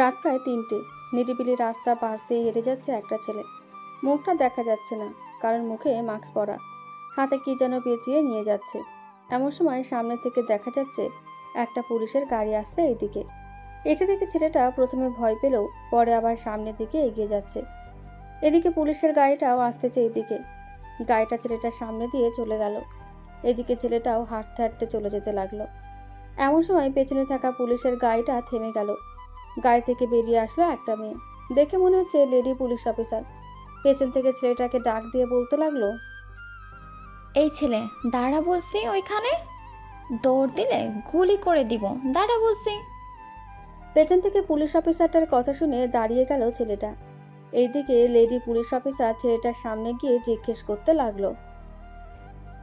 রাত প্রায় ৩টে। নিরিবিলি রাস্তা পাশ দিয়ে হেঁটে যাচ্ছে একটা ছেলে। মুখটা দেখা যাচ্ছে না, কারণ মুখে মাস্ক পরা। হাতে কি যেন পেঁচিয়ে নিয়ে যাচ্ছে। এমন সময় সামনে থেকে দেখা যাচ্ছে একটা পুলিশের গাড়ি আসছে এইদিকে। এটা দেখে ছেলেটা প্রথমে ভয় পেলেও পরে আবার সামনের দিকে এগিয়ে যাচ্ছে। এদিকে পুলিশের গাড়িটাও আসতেছে এইদিকে। গাড়িটা ছেলেটার সামনে দিয়ে চলে গেল। এদিকে ছেলেটাও হাঁটতে হাঁটতে চলে যেতে লাগলো। এমন সময় পেছনে থাকা পুলিশের গাড়িটা থেমে গেল। গাড়ি থেকে বেরিয়ে আসলো একটা মেয়ে। দেখে মনে হচ্ছে লেডি পুলিশ অফিসার। পেছন থেকে ছেলেটাকে ডাক দিয়ে বলতে লাগলো, এই ছেলে, দাঁড়া বলছি ওইখানে। দৌড় দিলে গুলি করে দিব, দাঁড়া বলছি। পেছন থেকে পুলিশ অফিসারটার কথা শুনে দাঁড়িয়ে গেল ছেলেটা। এইদিকে লেডি পুলিশ অফিসার ছেলেটার সামনে গিয়ে জিজ্ঞেস করতে লাগলো,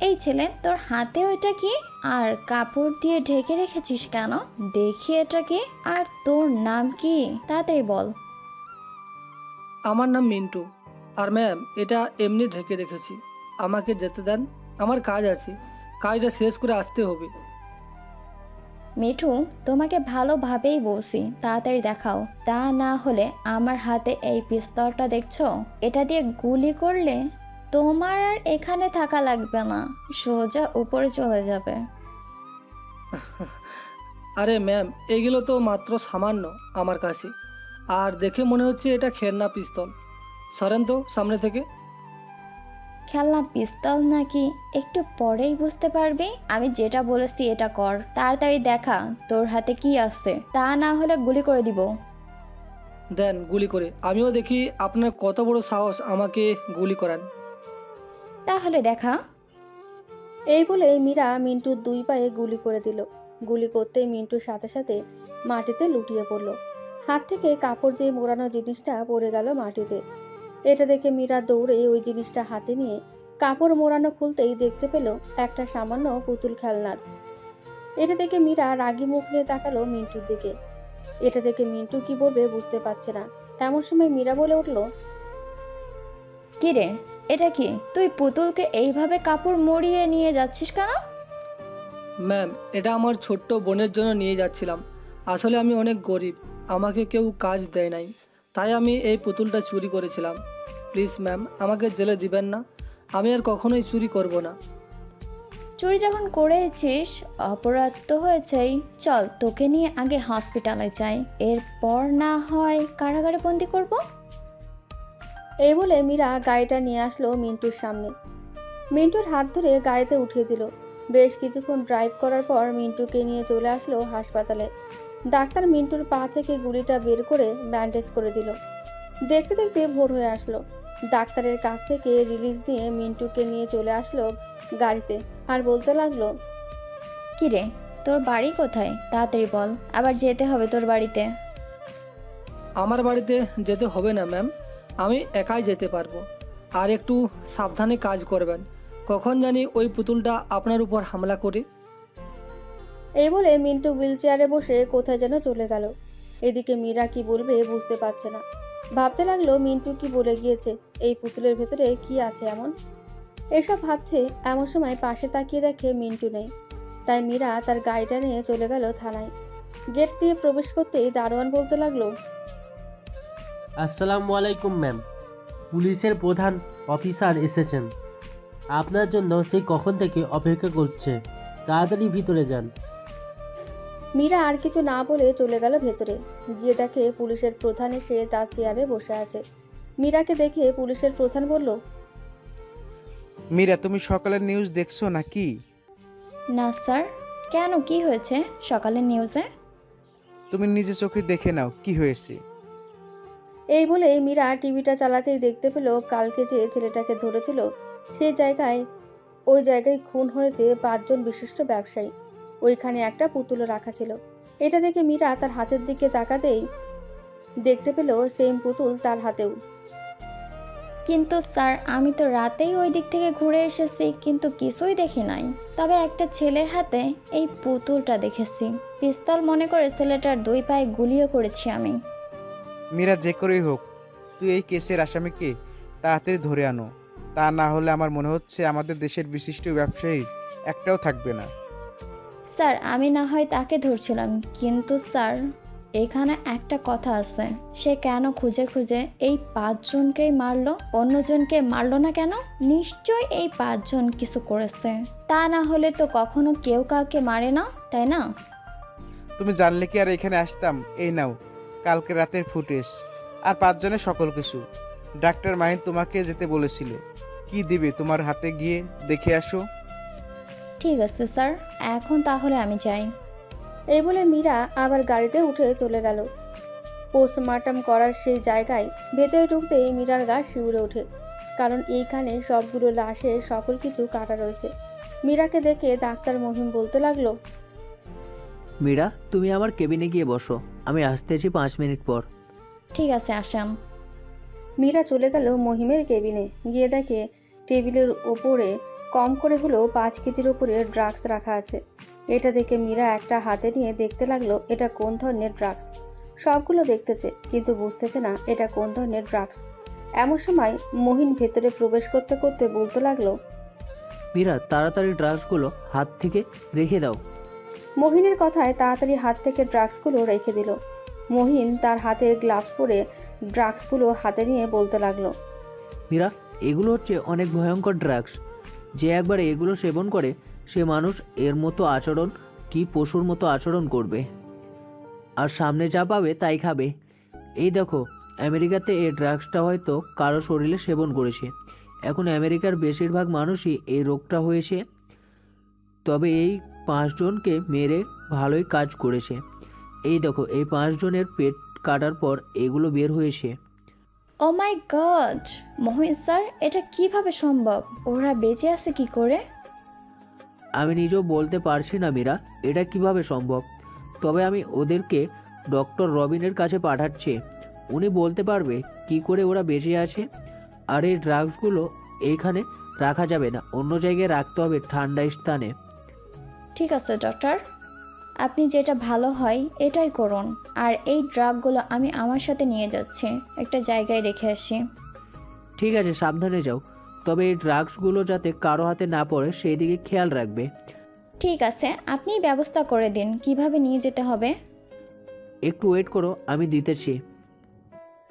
এই ছেলে, তোর হাতে ওইটা কি? আর কাপড় দিয়ে ঢেকে রেখেছিস কেন? দেখি এটা কি, আর তোর নাম কি? তাড়াতাড়ি বল। আমার নাম মিন্টু। আর ম্যাম, এটা এমনি ঢেকে রেখেছি। আমাকে যেতে দেন, আমার কাজ আছে। কাজটা শেষ করে আসতে হবে। মিঠু, তোমাকে ভালোভাবেই বলছি তাড়াতাড়ি দেখাও, তা না হলে আমার হাতে এই পিস্তলটা দেখছো, এটা দিয়ে গুলি করলে তোমার আর এখানে থাকা লাগবে না, সোজা উপরে চলে যাবে। আরে ম্যাম, এগুলো তো মাত্র সামান্য আমার কাছে। আর দেখে মনে হচ্ছে এটা খেলনা পিস্তল। সরেন তো সামনে থেকে। খেলনা পিস্তল নাকি একটু পরেই বুঝতে পারবি। আমি যেটা বলেছি এটা কর, তাড়াতাড়ি দেখা তোর হাতে কি আছে, তা না হলে গুলি করে দিব। দেন গুলি করে, আমিও দেখি আপনার কত বড় সাহস আমাকে গুলি করান। তাহলে দেখা। এই বলে মীরা মিন্টুর 2 পায়ে গুলি করে দিল। গুলি করতেই মিন্টুর সাথে সাথে মাটিতে লুটিয়ে পড়ল। হাত থেকে কাপড় দিয়ে মোড়ানো জিনিসটা পড়ে গেল মাটিতে। এটা দেখে মীরা দৌড়ে ওই জিনিসটা হাতে নিয়ে কাপড় মোড়ানো খুলতেই দেখতে পেল একটা সামান্য পুতুল খেলনার। এটা দেখে মীরা রাগী মুখ নিয়ে তাকালো মিন্টুর দিকে। এটা দেখে মিন্টু কি বলবে বুঝতে পারছে না। এমন সময় মীরা বলে উঠল, কি রে, এটা কি? তুই পুতুলকে এইভাবে কাপড় মুড়িয়ে নিয়ে যাচ্ছিস কেন? ম্যাম, এটা আমার ছোট্ট বোনের জন্য নিয়ে যাচ্ছিলাম। আসলে আমি অনেক গরিব, আমাকে কেউ কাজ দেয় নাই, তাই আমি এই পুতুলটা চুরি করেছিলাম। প্লিজ ম্যাম, আমাকে জেলে দিবেন না। আমি আর কখনোই চুরি করব না। চুরি যখন করেছিস, অপরাধ তো হয়েছেই। চল, তোকে নিয়ে আগে হসপিটালে যাই, এরপর না হয় কারাগারে বন্দি করব। এই বলে মীরা গাড়িটা নিয়ে আসলো মিন্টুর সামনে। মিন্টুর হাত ধরে গাড়িতে উঠিয়ে দিল। বেশ কিছুক্ষণ ড্রাইভ করার পর মিন্টুকে নিয়ে চলে আসলো হাসপাতালে। ডাক্তার মিন্টুর পা থেকে গুলিটা বের করে ব্যান্ডেজ করে দিল। দেখতে দেখতে ভোর হয়ে আসলো। ডাক্তারের কাছ থেকে রিলিজ দিয়ে মিন্টুকে নিয়ে চলে আসলো গাড়িতে, আর বলতে লাগলো, কি রে, তোর বাড়ি কোথায়? তাড়াতাড়ি বল, আবার যেতে হবে তোর বাড়িতে। আমার বাড়িতে যেতে হবে না ম্যাম, আমি একাই যেতে পারবো। আর একটু সাবধানে কাজ করবেন, কখন জানি ওই পুতুলটা আপনার উপর হামলা করে। এই বলে মিন্টু হুইল চেয়ারে বসে কোথায় যেন চলে গেল। এদিকে মীরা কি বলবে বুঝতে পারছে না। ভাবতে লাগলো মিন্টু কি বলে গিয়েছে, এই পুতুলের ভেতরে কি আছে এমন। এসব ভাবছে, এমন সময় পাশে তাকিয়ে দেখে মিন্টু নেই। তাই মীরা তার গাড়িটা নিয়ে চলে গেল থানায়। গেট দিয়ে প্রবেশ করতেই দারোয়ান বলতে লাগলো, আসসালামু আলাইকুম ম্যাম, পুলিশের প্রধান অফিসার এসেছেন। আপনার জন্য সেই কখন থেকে অপেক্ষা করছে, তাড়াতাড়ি ভিতরে যান। মীরা আর কিছু না বলে চলে গেল ভেতরে। গিয়ে দেখে পুলিশের প্রধান এসে তার চেয়ারে বসে আছে। মীরাকে দেখে পুলিশের প্রধান বলল, মীরা, তুমি সকালের নিউজ দেখছো নাকি? না স্যার। কেন, কি হয়েছে সকালের নিউজে? তুমি নিজে চোখে দেখে নাও কি হয়েছে। এই বলে মীরা টিভিটা চালাতেই দেখতে পেল কালকে যে ছেলেটাকে ধরেছিল সেই জায়গায় ওই জায়গায় খুন হয়েছে 5 জন বিশিষ্ট ব্যবসায়ী। ওইখানে একটা পুতুল রাখা ছিল। এটা দেখে মীরা তার হাতের দিকে তাকাতেই দেখতে পেল সেম পুতুল তার হাতেও। কিন্তু স্যার, আমি তো রাতেই ওই দিক থেকে ঘুরে এসেছি, কিন্তু কিছুই দেখি নাই। তবে একটা ছেলের হাতে এই পুতুলটা দেখেছি। পিস্তল মনে করে ছেলেটার 2 পায়ে গুলিও করেছি আমি। মীরা, যে করেই হোক, তুই এই কেসের আসামিকে তাড়াতাড়ি ধরে আনো। তা না হলে আমার মনে হচ্ছে আমাদের দেশের বিশিষ্ট ব্যবসায়ী একটাও থাকবে না। স্যার আমি না হয় তাকে ধরছিলাম, কিন্তু স্যার এখানে একটা কথা আছে, সে কেন খুঁজে খুঁজে এই 5 জনকেই মারলো, অন্যজনকে মারলো না কেন? নিশ্চয় এই 5 জন কিছু করেছে, তা না হলে তো কখনো কেউ কাউকে মারে না, তাই না? তুমি জানলে কি আর এখানে আসতাম? এই নাও কালকে রাতের ফুটেজ আর 5 জনের সকল কিছু। ডাক্তার মাহিন তোমাকে যেতে বলেছিল। কি দিবে তোমার হাতে, গিয়ে দেখে আসো। ঠিক আছে স্যার, এখন তাহলে আমি যাই। এই বলে মীরা আবার গাড়িতে উঠে চলে গেল। পোস্টমর্টম করার সেই জায়গায় ভেতরে ঢুকতেই মীরার গা শিউরে ওঠে, কারণ এইখানে সবগুলো লাশের সকল কিছু কাটা রয়েছে। মীরাকে দেখে ডাক্তার মহিম বলতে লাগলো, মীরা, তুমি আমার কেবিনে গিয়ে বসো, আমি আসতেছি 5 মিনিট পর। ঠিক আছে, আসেন। মীরা চলে গেল মহিমের কেবিনে। গিয়ে দেখে টেবিলের ওপরে কম করে হলেও 5 কেজির ওপরে ড্রাগস রাখা আছে। এটা দেখে মীরা একটা হাতে নিয়ে দেখতে লাগলো এটা কোন ধরনের ড্রাগস। সবগুলো দেখতেছে কিন্তু বুঝতেছে না এটা কোন ধরনের ড্রাগস। এমন সময় মহিন ভেতরে প্রবেশ করতে করতে বলতে লাগলো, মীরা, তাড়াতাড়ি ড্রাগসগুলো হাত থেকে রেখে দাও। মহিনের কথায় তাড়াতাড়ি হাত থেকে ড্রাগসগুলো রেখে দিল। মহিন তার হাতে গ্লাভস পরে ড্রাগসগুলো হাতে নিয়ে বলতে লাগলো, মীরা, এগুলো হচ্ছে অনেক ভয়ঙ্কর ড্রাগস। যে একবার এগুলো সেবন করে সে মানুষ এর মতো আচরণ কি পশুর মতো আচরণ করবে, আর সামনে যা পাবে তাই খাবে। এই দেখো, আমেরিকাতে এই ড্রাগসটা হয়তো কারো শরীরে সেবন করেছে। এখন আমেরিকার বেশিরভাগ মানুষই এই রোগটা হয়েছে, তবে এই 5 জনকে মেরে ভালোই কাজ করেছে। এই দেখো, এই 5 জনের পেট কাটার পর এগুলো বের হয়েছে। ও মাই গড, মোহিন স্যার, এটা কিভাবে সম্ভব? ওরা বেঁচে আছে কি করে? আমি নিজেও বলতে পারছি না মীরা, এটা কিভাবে সম্ভব। তবে আমি ওদেরকে ডক্টর রবিনের কাছে পাঠাচ্ছি, উনি বলতে পারবে কি করে ওরা বেঁচে আছে। আর এই ড্রাগসগুলো এইখানে রাখা যাবে না, অন্য জায়গায় রাখতে হবে, ঠান্ডা স্থানে। ঠিক আছে ডক্টর, আপনি যেটা ভালো হয় এটাই করুন। আর এই ড্রাগগুলো আমি আমার সাথে নিয়ে যাচ্ছি, একটা জায়গায় রেখে আসি। ঠিক আছে, সাবধানে যাও, তবে এই ড্রাগসগুলো যাতে কারো হাতে না পড়ে সেই দিকে খেয়াল রাখবে। ঠিক আছে, আপনিই ব্যবস্থা করে দিন কিভাবে নিয়ে যেতে হবে। একটু ওয়েট করো, আমি দিতেছি।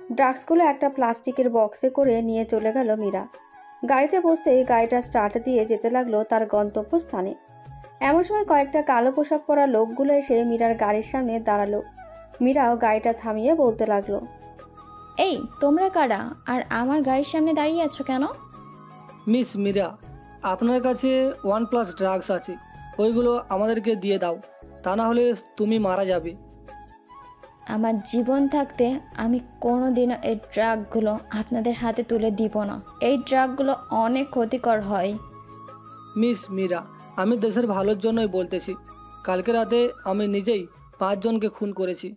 ড্রাগসগুলো একটা প্লাস্টিকের বক্সে করে নিয়ে চলে গেল মীরা। গাড়িতে বসতেই গাড়িটা স্টার্ট দিয়ে যেতে লাগলো তার গন্তব্যস্থানে। এমন সময় কয়েকটা কালো পোশাক পরা লোকগুলো এসে মীরার গাড়ির সামনে দাঁড়ালো। মীরাও গাড়িটা থামিয়ে বলতে লাগলো, এই তোমরা কারা, আর আমার গাড়ির সামনে দাঁড়িয়ে আছো কেন? মিস মীরা, আপনার কাছে 1+ ড্রাগস আছে, ওইগুলো আমাদেরকে দিয়ে দাও, তা না হলে তুমি মারা যাবে। আমার জীবন থাকতে আমি কোনোদিনও এই ড্রাগগুলো আপনাদের হাতে তুলে দিব না। এই ড্রাগগুলো অনেক ক্ষতিকর হয়। মিস মীরা, আমি দেশের ভালোর জন্যই বলতেছি। কালকে রাতে আমি নিজেই 5 জনকে খুন করেছি।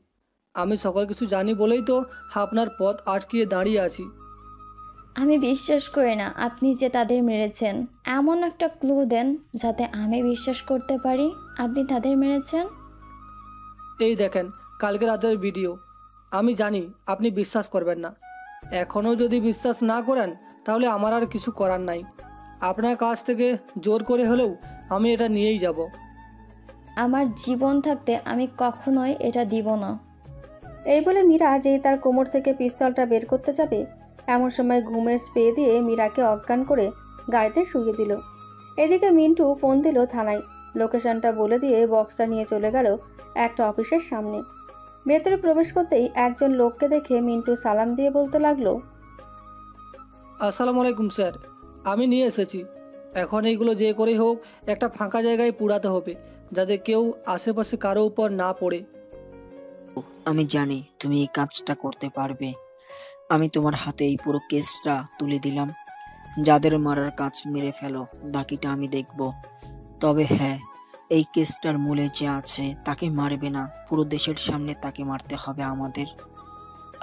আমি সকল কিছু জানি বলেই তো আপনার পথ আটকিয়ে দাঁড়িয়ে আছি। আমি বিশ্বাস করি না আপনি যে তাদের মেরেছেন। এমন একটা ক্লু দেন যাতে আমি বিশ্বাস করতে পারি আপনি তাদের মেরেছেন। এই দেখেন কালকে রাতের ভিডিও। আমি জানি আপনি বিশ্বাস করবেন না। এখনও যদি বিশ্বাস না করেন তাহলে আমার আর কিছু করার নাই। আপনার কাছ থেকে জোর করে হলেও আমি এটা নিয়েই যাব। আমার জীবন থাকতে আমি কখনোই এটা দিব না। এই বলে মীরা যেই তার কোমর থেকে পিস্তলটা বের করতে যাবে, এমন সময় ঘুমের স্প্রে দিয়ে মীরাকে অজ্ঞান করে গাড়িতে শুইয়ে দিল। এদিকে মিন্টু ফোন দিল থানায়। লোকেশনটা বলে দিয়ে বক্সটা নিয়ে চলে গেল একটা অফিসের সামনে। ভেতরে প্রবেশ করতেই একজন লোককে দেখে মিন্টু সালাম দিয়ে বলতে লাগলো, আসসালামু আলাইকুম স্যার, আমি নিয়ে এসেছি। এখন এইগুলো যে করেই হোক একটা ফাঁকা জায়গায় পুড়াতে হবে, যাতে কেউ আশেপাশে কারো উপর না পড়ে। আমি জানি তুমি এই কাজটা করতে পারবে। আমি তোমার হাতে এই পুরো কেসটা তুলে দিলাম। যাদের মারার কাজ মেরে ফেলো, বাকিটা আমি দেখব। তবে হ্যাঁ, এই কেসটার মূলে যে আছে তাকে মারবে না, পুরো দেশের সামনে তাকে মারতে হবে আমাদের।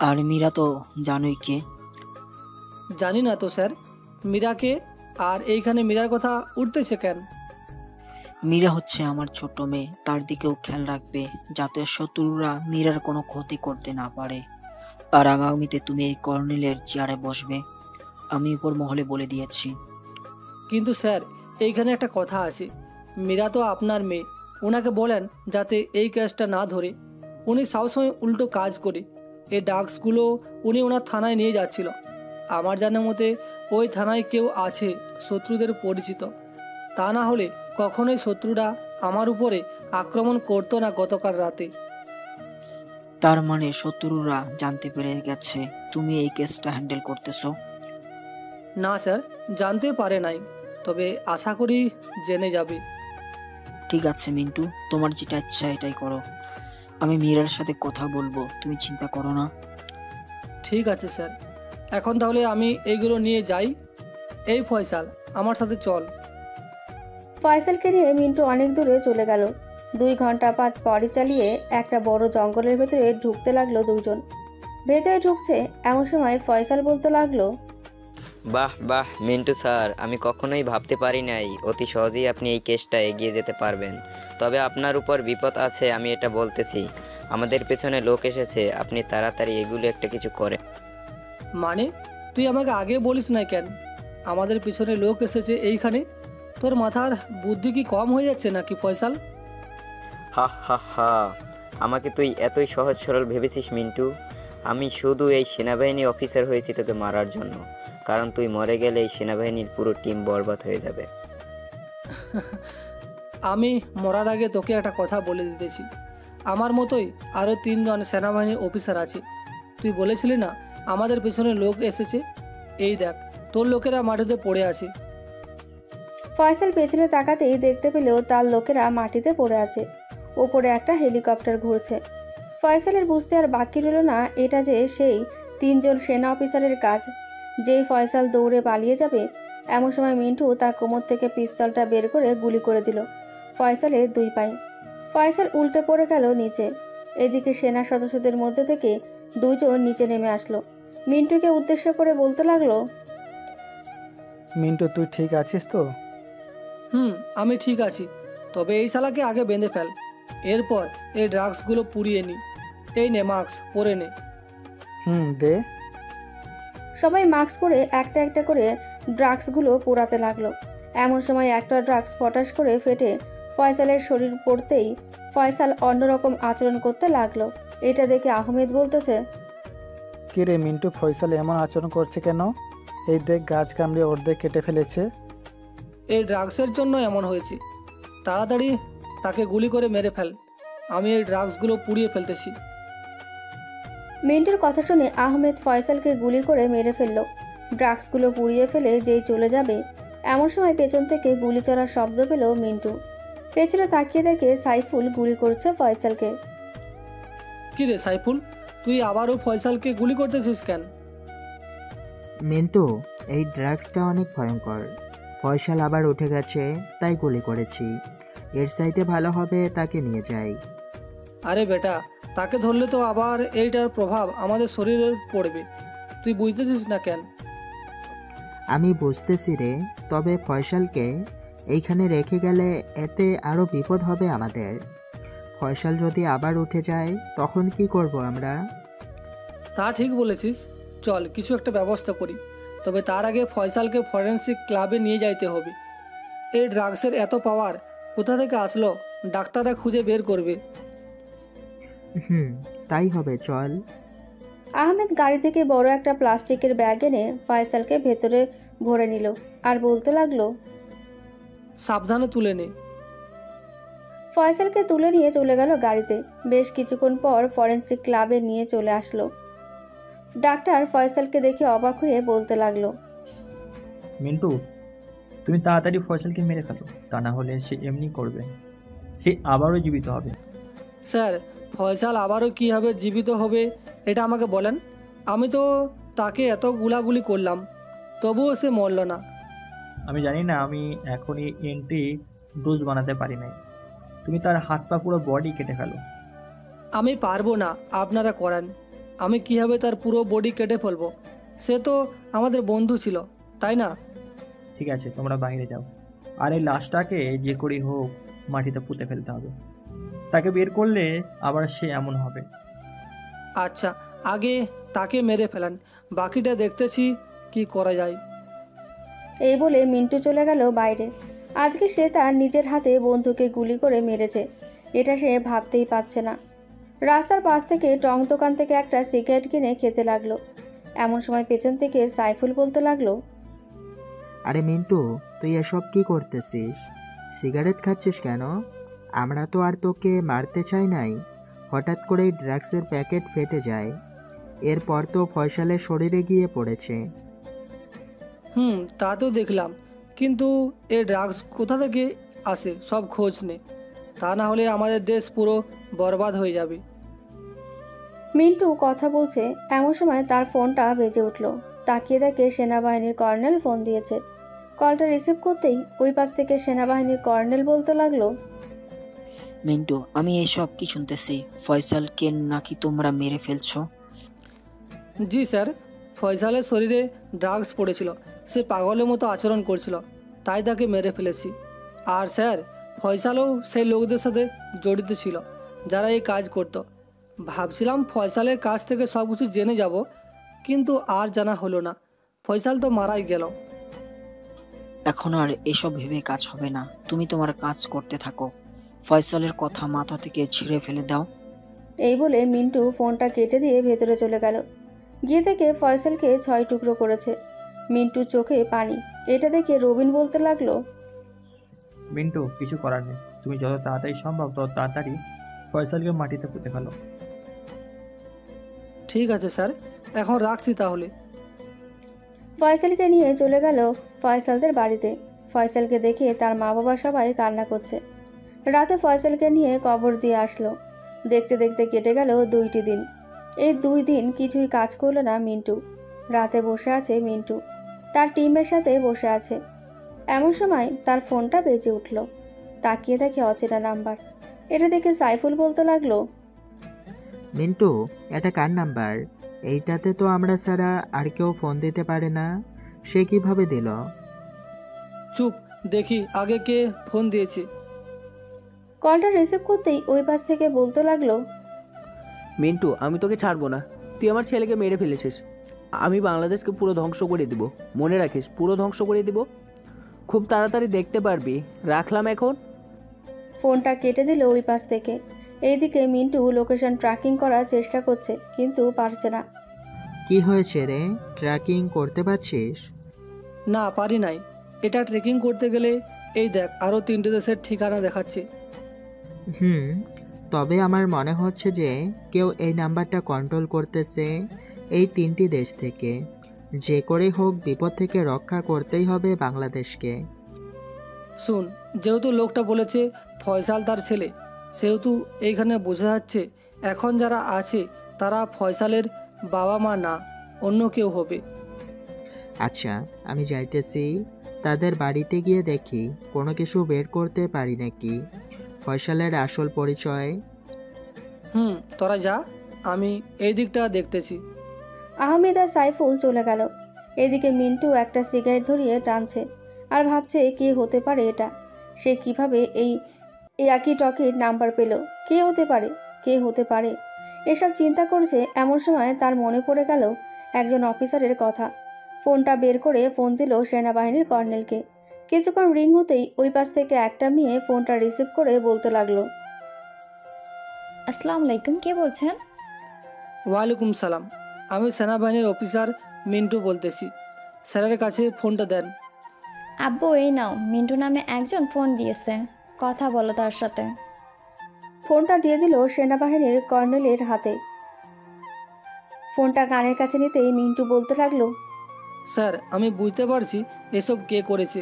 আর মীরা তো জানোই কে। জানি না তো স্যার, মীরাকে? আর এইখানে মীরার কথা উঠতেছে কেন? মীরা হচ্ছে আমার ছোট মেয়ে, তার দিকেও খেয়াল রাখবে যাতে শত্রুরা মীরার কোনো ক্ষতি করতে না পারে। আর আগামীতে তুমি এই কর্নেলের চেয়ারে বসবে, আমি উপর মহলে বলে দিয়েছি। কিন্তু স্যার, এইখানে একটা কথা আছে। মীরা তো আপনার মেয়ে, ওনাকে বলেন যাতে এই কেসটা না ধরে। উনি সবসময় উল্টো কাজ করে। এই ড্রাগসগুলো উনি ওনার থানায় নিয়ে যাচ্ছিল। আমার জানার মতে ওই থানায় কেউ আছে শত্রুদের পরিচিত। তা না হলে কখনোই শত্রুরা আমার উপরে আক্রমণ করতো না গতকাল রাতে। তার মানে শত্রুরা জানতে পেরে গেছে তুমি এই কেসটা হ্যান্ডেল করতেছো? না স্যার, জানতে পারে নাই, তবে আশা করি জেনে যাবে। ঠিক আছে মিন্টু, তোমার যেটা ইচ্ছা এটাই করো। আমি মীরার সাথে কথা বলবো, তুমি চিন্তা করো না। ঠিক আছে স্যার, এখন তাহলে আমি এইগুলো নিয়ে যাই। এই ফয়সাল, আমার সাথে চল। ফয়সালকে নিয়ে মিন্টু অনেক দূরে চলে গেল। 2 ঘন্টা পথ পরে চালিয়ে একটা বড় জঙ্গলের ভেতরে ঢুকতে লাগলো দুজন। ভেতরে ঢুকছে এমন সময় ফয়সাল বলতে লাগলো, বাহ বাহ মিন্টু স্যার, আমি কখনোই ভাবতে পারি নাই অতি সহজেই আপনি এই কেসটা এগিয়ে যেতে পারবেন। তবে আপনার উপর বিপদ আছে, আমি এটা বলতেছি। আমাদের পেছনে লোক এসেছে, আপনি তাড়াতাড়ি এগুলো একটা কিছু করেন। মানে তুই আমাকে আগে বলিস না কেন? আমাদের পিছনে লোক এসেছে এইখানে? তোর মাথার বুদ্ধি কি কম হয়ে যাচ্ছে নাকি ফয়সাল? হা হা হা, আমাকে তুই এতই সহজ সরল ভেবেছিস মিন্টু? আমি শুধু এই সেনাবাহিনী অফিসার হয়েছি তোকে মারার জন্য, কারণ তুই মরে গেলে এই সেনাবাহিনীর পুরো টিম বরবাদ হয়ে যাবে। আমি মরার আগে তোকে একটা কথা বলে দিতেছি। আমার মতোই আরও 3 জন সেনাবাহিনীর অফিসার আছে। তুই বলেছিলি না আমাদের পেছনে লোক এসেছে? এই দেখ, তোর লোকেরা মাটিতে পড়ে আছে। ফয়সাল পেছনে তাকাতেই দেখতে পেলেও তার লোকেরা মাটিতে পড়ে আছে। ওপরে একটা হেলিকপ্টার ঘুরছে। ফয়সালের বুঝতে আর বাকি রইল না এটা যে সেই 3 জন সেনা অফিসারের কাজ। যেই ফয়সাল দৌড়ে পালিয়ে যাবে এমন সময় মিন্টু তার কোমর থেকে পিস্তলটা বের করে গুলি করে দিল ফয়সালের 2 পায়ে। ফয়সাল উল্টে পড়ে গেল নিচে। এদিকে সেনা সদস্যদের মধ্যে থেকে 2 জন নিচে নেমে আসলো। মিন্টুকে উদ্দেশ্য করে বলতে লাগলো, মিন্টু তুই ঠিক আছিস তো? আমি ঠিক আছি, তবে এই শালাকে আগে বেঁধে ফেল। এরপর এই ড্রাগসগুলো পুড়িয়ে নি। এই নে মাস্ক পরে নে। দে। সবাই মাস্ক পরে একটা একটা করে ড্রাগসগুলো পোড়াতে লাগলো। এমন সময় একটা ড্রাগস পটাশ করে ফেটে ফয়সালের শরীর পড়তেই ফয়সাল অন্যরকম আচরণ করতে লাগলো। এটা দেখে আহমেদ বলতেছে, কিরে মিন্টু, ফয়সাল এমন আচরণ করছে কেন? এই দেখ, গাছ কামড়ে অর্ধেক কেটে ফেলেছে। এই ড্রাগসের জন্য এমন হয়েছে। তাড়াতাড়ি তাকে গুলি করে মেরে ফেল। আমি এই ড্রাগসগুলো পুড়িয়ে ফেলতেছি। মিন্টুর কথা শুনে আহমেদ ফয়সালকে গুলি করে মেরে ফেলল। ড্রাগসগুলো পুড়িয়ে ফেলে যেই চলে যাবে এমন সময় পেছন থেকে গুলি চড়ার শব্দ পেল মিন্টু। পেছনে তাকিয়ে দেখে সাইফুল গুলি করছে ফয়সালকে। কি রে সাইফুল, তুই আবারও ফয়সালকে গুলি করতেছিস কেন? মিন্টু, এই ড্রাগসটা অনেক ভয়ঙ্কর। ফয়সাল আবার উঠে গেছে, তাই গুলি করেছি। এর চাইতে ভালো হবে তাকে নিয়ে যাই। আরে বেটা, তাকে ধরলে তো আবার এইটার প্রভাব আমাদের শরীরে পড়বে। তুই বুঝতেছিস না কেন? আমি বুঝতেছি রে, তবে ফয়সালকে এইখানে রেখে গেলে এতে আরও বিপদ হবে আমাদের। ফয়সাল যদি আবার উঠে যায় তখন কি করব আমরা? তা ঠিক বলেছিস, চল কিছু একটা ব্যবস্থা করি। তবে তার আগে ফয়সালকে ফরেন্সিক ক্লাবে নিয়ে যাইতে হবে। এই ড্রাগসের এত পাওয়ার কোথা থেকে আসলো ডাক্তাররা খুঁজে বের করবে। তাই হবে, চল। আহমেদ গাড়ি থেকে বড় একটা প্লাস্টিকের ব্যাগ এনে ফয়সালকে ভেতরে ভরে নিল আর বলতে লাগলো, সাবধানে তুলে নে। ফয়সালকে তুলে নিয়ে চলে গেল গাড়িতে। বেশ কিছুক্ষণ পর ফরেন্সিক ক্লাবে নিয়ে চলে আসলো। ডাক্তার ফয়সালকে দেখে অবাক হয়ে বলতে লাগলো, মিন্টু, তুমি তাড়াতাড়ি ফয়সালকে মেরে ফেলো, তা না হলে সে এমনি করবে, সে আবারও জীবিত হবে। স্যার, ফয়সাল আবারও কীভাবে জীবিত হবে এটা আমাকে বলেন। আমি তো তাকে এত গুলাগুলি করলাম, তবুও সে মরল না। আমি জানি না, আমি এখনই এন্টি ডোজ বানাতে পারি নাই। তুমি তার হাত পা পুরো বডি কেটে ফেলো। আমি পারবো না, আপনারা করান। আমি কীভাবে তার পুরো বডি কেটে ফেলবো? সে তো আমাদের বন্ধু ছিল, তাই না? ঠিক আছে, তোমরা বাইরে যাও, আর এই লাশটাকে যে করেই হোক মাটিতে পুঁতে ফেলতে হবে। তাকে বের করলে আবার সে এমন হবে। আচ্ছা, আগে তাকে মেরে ফেলান, বাকিটা দেখতেছি কি করা যায়। এই বলে মিন্টু চলে গেল বাইরে। আজকে সে তার নিজের হাতে বন্ধুকে গুলি করে মেরেছে, এটা সে ভাবতেই পারছে না। রাস্তার পাশ থেকে টং দোকান থেকে একটা সিগারেট কিনে খেতে লাগলো। এমন সময় পেছন থেকে সাইফুল বলতে লাগলো, আরে মিন্টু, তুই এসব কি করতেছিস? সিগারেট খাচ্ছিস কেন? আমরা তো আর তোকে মারতে চাই নাই। হঠাৎ করেই ড্রাগসের প্যাকেট ফেটে যায়, এরপর তো ফয়সালের শরীরে গিয়ে পড়েছে। তা তো দেখলাম, কিন্তু এই ড্রাগস কোথা থেকে আসে সব খোঁজ নে, তা না হলে আমাদের দেশ পুরো বরবাদ হয়ে যাবে। মিন্টু কথা বলছে এমন সময় তার ফোনটা বেজে উঠল। তাকিয়ে দেখে সেনাবাহিনীর কর্নেল ফোন দিয়েছে। কলটা রিসিভ করতেই ওই পাশ থেকে সেনাবাহিনীর কর্নেল বলতে লাগলো, মিন্টু, আমি এইসব কি শুনতেছি? ফয়সালকে নাকি তোমরা মেরে ফেলছো? জি স্যার, ফয়সালের শরীরে ড্রাগস পড়েছিল, সে পাগলের মতো আচরণ করছিল, তাই তাকে মেরে ফেলেছি। আর স্যার, ফয়সালও সেই লোকদের সাথে জড়িত ছিল যারা এই কাজ করত। ভাবছিলাম ফয়সালের কাছ থেকে সব কিছু জেনে যাব, কিন্তু আর জানা হলো না। ফয়সাল তো মারাই গেল। এখন আর এসব ভেবে কাজ হবে না, তুমি তোমার কাজ করতে থাকো। ফয়সালের কথা মাথা থেকে ছিঁড়ে ফেলে দাও। এই বলে মিন্টু ফোনটা কেটে দিয়ে ভেতরে চলে গেল। গিয়ে দেখে ফয়সালকে 6 টুকরো করেছে। মিন্টুর চোখে পানি। এটা দেখে রবিন বলতে লাগলো, মিন্টু, কিছু করার নেই, তুমি যত তাড়াতাড়ি সম্ভব তত তাড়াতাড়ি ফয়সালকে মাটিতে পুঁতে ফেলো। ঠিক আছে স্যার, এখন রাখছি তাহলে। ফয়সালকে নিয়ে চলে গেল ফয়সালদের বাড়িতে। ফয়সালকে দেখে তার মা বাবা সবাই কান্না করছে। রাতে ফয়সালকে নিয়ে কবর দিয়ে আসলো। দেখতে দেখতে কেটে গেল 2টি দিন। এই 2 দিন কিছুই কাজ করলো না মিন্টু। রাতে বসে আছে মিন্টু, তার টিমের সাথে বসে আছে। এমন সময় তার ফোনটা বেজে উঠল। তাকিয়ে দেখে অচেনা নাম্বার। এটা দেখে সাইফুল বলতে লাগলো, মিন্টু, এটা কার নাম্বার? এইটাতে তো আমরা ছাড়া আর কেউ ফোন দিতে পারে না, সে কিভাবে দিল? চুপ, দেখি আগে কে ফোন দিয়েছে। কলটা রিসিভ করতেই ওই পাশ থেকে বলতে লাগলো, মিন্টু, আমি তোকে ছাড়বো না। তুই আমার ছেলেকে মেরে ফেলেছিস। আমি বাংলাদেশকে পুরো ধ্বংস করে দিব, মনে রাখিস, পুরো ধ্বংস করে দিব। খুব তাড়াতাড়ি দেখতে পারবি। রাখলাম এখন। ফোনটা কেটে দিল ওই পাশ থেকে। এইদিকে মিন্টু লোকেশন ট্র্যাকিং করার চেষ্টা করছে, কিন্তু পারছে না। কি হয়েছে রে? ট্র্যাকিং করতে পারছিস? না, পারি নাই। এটা ট্রেকিং করতে গেলে এই দেখ আরও 3টে দেশের ঠিকানা দেখাচ্ছে। তবে আমার মনে হচ্ছে যে কেউ এই নাম্বারটা কন্ট্রোল করতেছে এই 3টি দেশ থেকে। যে করেই হোক বিপদ থেকে রক্ষা করতেই হবে বাংলাদেশকে। শুন, যেহেতু লোকটা বলেছে ফয়সাল তার ছেলে, সেহেতু এইখানে বোঝা যাচ্ছে এখন যারা আছে তারা ফয়সালের বাবা মা না, অন্য কেউ হবে। আচ্ছা, আমি যাইতেছি, তাদের বাড়িতে গিয়ে দেখি কোনো কিছু বের করতে পারি নাকি, ফয়সালের আসল পরিচয়। তোরা যা, আমি এই দিকটা দেখতেছি। আহমেদ আর সাইফুল চলে গেল। এদিকে মিন্টু একটা সিগারেট ধরিয়ে টানছে আর ভাবছে কে হতে পারে এটা। সে কিভাবে এই একই টকির নাম্বার পেল? কে হতে পারে, কে হতে পারে? এসব চিন্তা করছে এমন সময় তার মনে পড়ে গেল একজন অফিসারের কথা। ফোনটা বের করে ফোন দিল সেনাবাহিনীর কর্নেলকে। কিছুক্ষণ রিং হতেই ওই পাশ থেকে একটা মেয়ে ফোনটা রিসিভ করে বলতে লাগলো, আসসালামু আলাইকুম, কে বলছেন? ওয়ালাইকুম সালাম, আমি সেনাবাহিনীর অফিসার মিন্টু বলতেছি। স্যারের কাছে ফোনটা দেন। আব্বু, এই নাও, মিন্টু নামে একজন ফোন দিয়েছে, কথা বলো তার সাথে। ফোনটা দিয়ে দিল সেনাবাহিনীর কর্নেলের হাতে। ফোনটা কানের কাছে নিতেই মিন্টু বলতে লাগলো, স্যার, আমি বুঝতে পারছি এসব কে করেছে।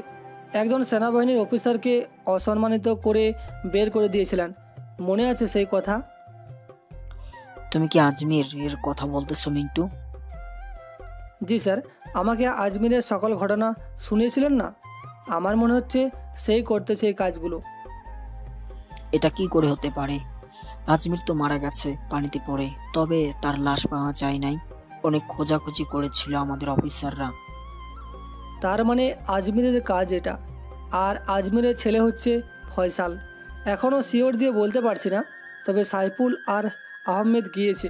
একজন সেনাবাহিনীর অফিসারকে অসম্মানিত করে বের করে দিয়েছিলেন, মনে আছে সেই কথা? তুমি কি আজমির এর কথা বলতেছো মিন্টু? জি স্যার, আমাকে আজমিরের সকল ঘটনা শুনিয়েছিলেন না? আমার মনে হচ্ছে সেই করতেছে এই কাজগুলো। এটা কি করে হতে পারে? আজমির তো মারা গেছে পানিতে পড়ে, তবে তার লাশ পাওয়া যায় নাই। অনেক খোঁজাখুঁজি করেছিল আমাদের অফিসাররা। তার মানে আজমিরের কাজ এটা, আর আজমিরের ছেলে হচ্ছে ফয়সাল। এখনও শিওর দিয়ে বলতে পারছি না, তবে সাইফুল আর আহমেদ গিয়েছে,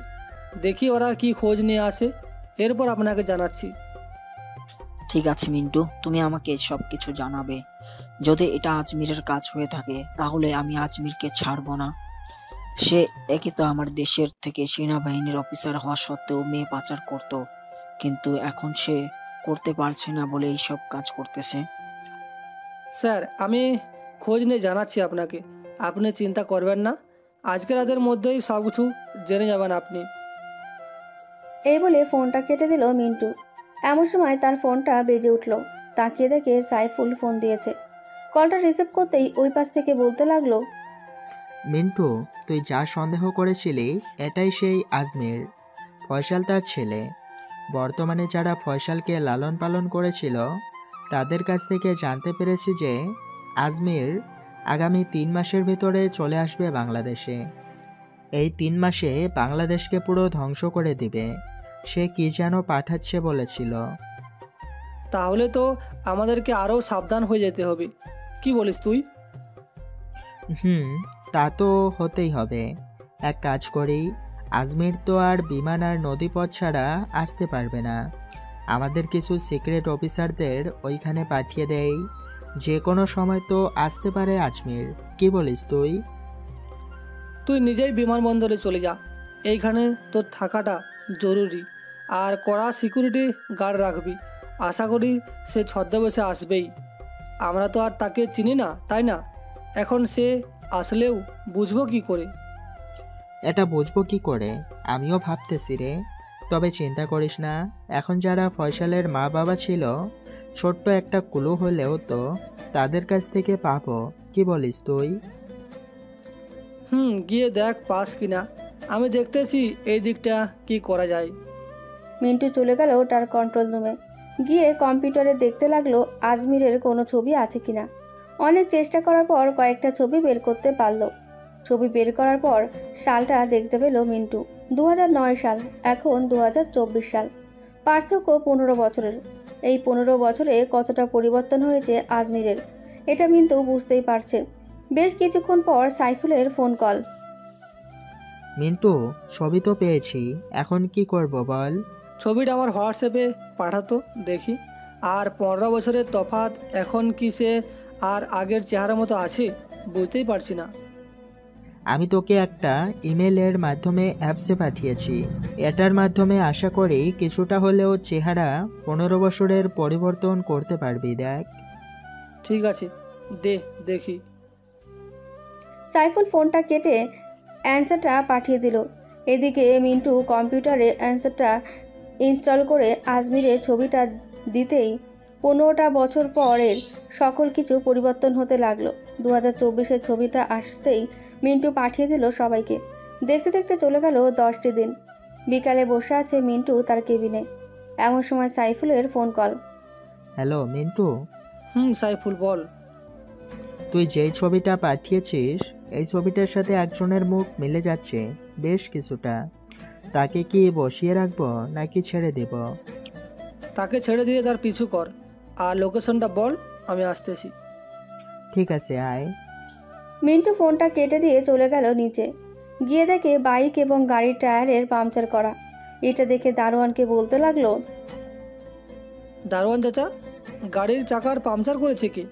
দেখি ওরা কি খোঁজ নিয়ে আসে, এরপর আপনাকে জানাচ্ছি। ঠিক আছে মিন্টু, তুমি আমাকে সব কিছু জানাবে। যদি এটা আজমিরের কাজ হয়ে থাকে তাহলে আমি আজমিরকে ছাড়বো না। সে একে তো আমার দেশের থেকে সেনাবাহিনীর অফিসার হওয়া সত্ত্বেও মেয়ে পাচার করত, কিন্তু এখন সে করতে পারছে না বলে এইসব কাজ করতেছে। স্যার আমি খোঁজ নিয়ে জানাচ্ছি আপনাকে, আপনি চিন্তা করবেন না, আজকে রাতের মধ্যেই সব কিছু জেনে যাবেন আপনি। এই বলে ফোনটা কেটে দিল মিন্টু। এমন সময় তার ফোনটা বেজে উঠল। তাকিয়ে দেখে সাইফুল ফোন দিয়েছে। কলটা রিসিভ করতেই ওই পাশ থেকে বলতে লাগলো, মিন্টু, তুই যা সন্দেহ করেছিলি এটাই সেই আজমির, ফয়সাল তার ছেলে। বর্তমানে যারা ফয়সালকে লালন পালন করেছিল তাদের কাছ থেকে জানতে পেরেছি যে আজমির আগামী 3 মাসের ভেতরে চলে আসবে বাংলাদেশে। এই 3 মাসে বাংলাদেশকে পুরো ধ্বংস করে দিবে। সে কি যেন পাঠাচ্ছে বলেছিল। তাহলে তো আমাদেরকে আরও সাবধান হয়ে যেতে হবে, কি বলিস তুই? তা তো হতেই হবে। এক কাজ করি, আজমির তো আর বিমান আর নদীপথ ছাড়া আসতে পারবে না। আমাদের কিছু সিক্রেট অফিসারদের ওইখানে পাঠিয়ে দেই, যে কোনো সময় তো আসতে পারে আজমির। কি বলিস তুই? তুই নিজেই বিমানবন্দরে চলে যা, এইখানে তোর থাকাটা জরুরি, আর কড়া সিকিউরিটি গার্ড রাখবি। আশা করি সে ছদ্মবেশে আসবেই, আমরা তো আর তাকে চিনি না, তাই না? এখন সে আসলেও বুঝবো কি করে? এটা বুঝবো কি করে আমিও ভাবতেছি রে। তবে চিন্তা করিস না, এখন যারা ফয়সালের মা বাবা ছিল, ছোট্ট একটা ক্লু হলেও তো তাদের কাছ থেকে পাবো। কি বলিস তুই? গিয়ে দেখ পাস কিনা, আমি দেখতেছি এই দিকটা কি করা যায়। মিন্টু চলে গেল তার কন্ট্রোল রুমে। গিয়ে কম্পিউটারে দেখতে লাগলো আজমিরের কোনো ছবি আছে কিনা। অনেক চেষ্টা করার পর কয়েকটা ছবি বের করতে পারলো। ছবি বের করার পর সালটা দেখতে পেল মিন্টু। 2009 সাল, এখন 2024 সাল। পার্থক্য 15 বছরের। এই 15 বছরে কতটা পরিবর্তন হয়েছে আজমিরের, এটা মিন্টু বুঝতেই পারছে। বেশ কিছুক্ষণ পর সাইফুলের ফোন কল। মিন্টু, ছবি তো পেয়েছি, এখন কি করব বল? ছবিটা আমার হোয়াটসঅ্যাপে পাঠাতো দেখি। আর 15 বছরের তফাৎ, এখন কি সে আর আগের চেহারা মতো আছে? বুঝতেই পারছি না। আমি তোকে একটা ইমেলের মাধ্যমে অ্যাপসে পাঠিয়েছি। এটার মাধ্যমে আশা করি কিছুটা হলেও চেহারা 15 বছরের পরিবর্তন করতে পারবি। দেখ। ঠিক আছে, দেখি। সাইফুল ফোনটা কেটে অ্যান্সারটা পাঠিয়ে দিল। এদিকে মিন্টু কম্পিউটারে অ্যান্সারটা ইনস্টল করে আজমিরের ছবিটা দিতেই 15টা বছর পরের সকল কিছু পরিবর্তন হতে লাগলো। 2024-এর ছবিটা আসতেই মিন্টু পাঠিয়ে দিল সবাইকে। দেখতে দেখতে চলে গেল 10টি দিন। বিকালে বসে আছে মিন্টু তার কেবিনে। এমন সময় সাইফুলের phone call. Hello Mintu. Saiful বল। তুই যেই ছবিটা পাঠিয়েছিস এই ছবিটার সাথে একজনের মুখ মিলে যাচ্ছে বেশ কিছুটা। তাকে কি বসিয়ে রাখবো নাকি ছেড়ে দেব? তাকে ছেড়ে দিয়ে তার পিছু কর, আর লোকেশনটা বল, আমি আসতেছি। ঠিক আছে, আয়। মিন্টু ফোনটা কেটে দিয়ে চলে গেল নিচে। গিয়ে দেখে বাইক এবং গাড়ির টায়ারের পাংচার করা। এটা দেখে দারোয়ানকে বলতে লাগলো, দারোয়ান চাচা, গাড়ির চাকার পাংচার করেছে কি?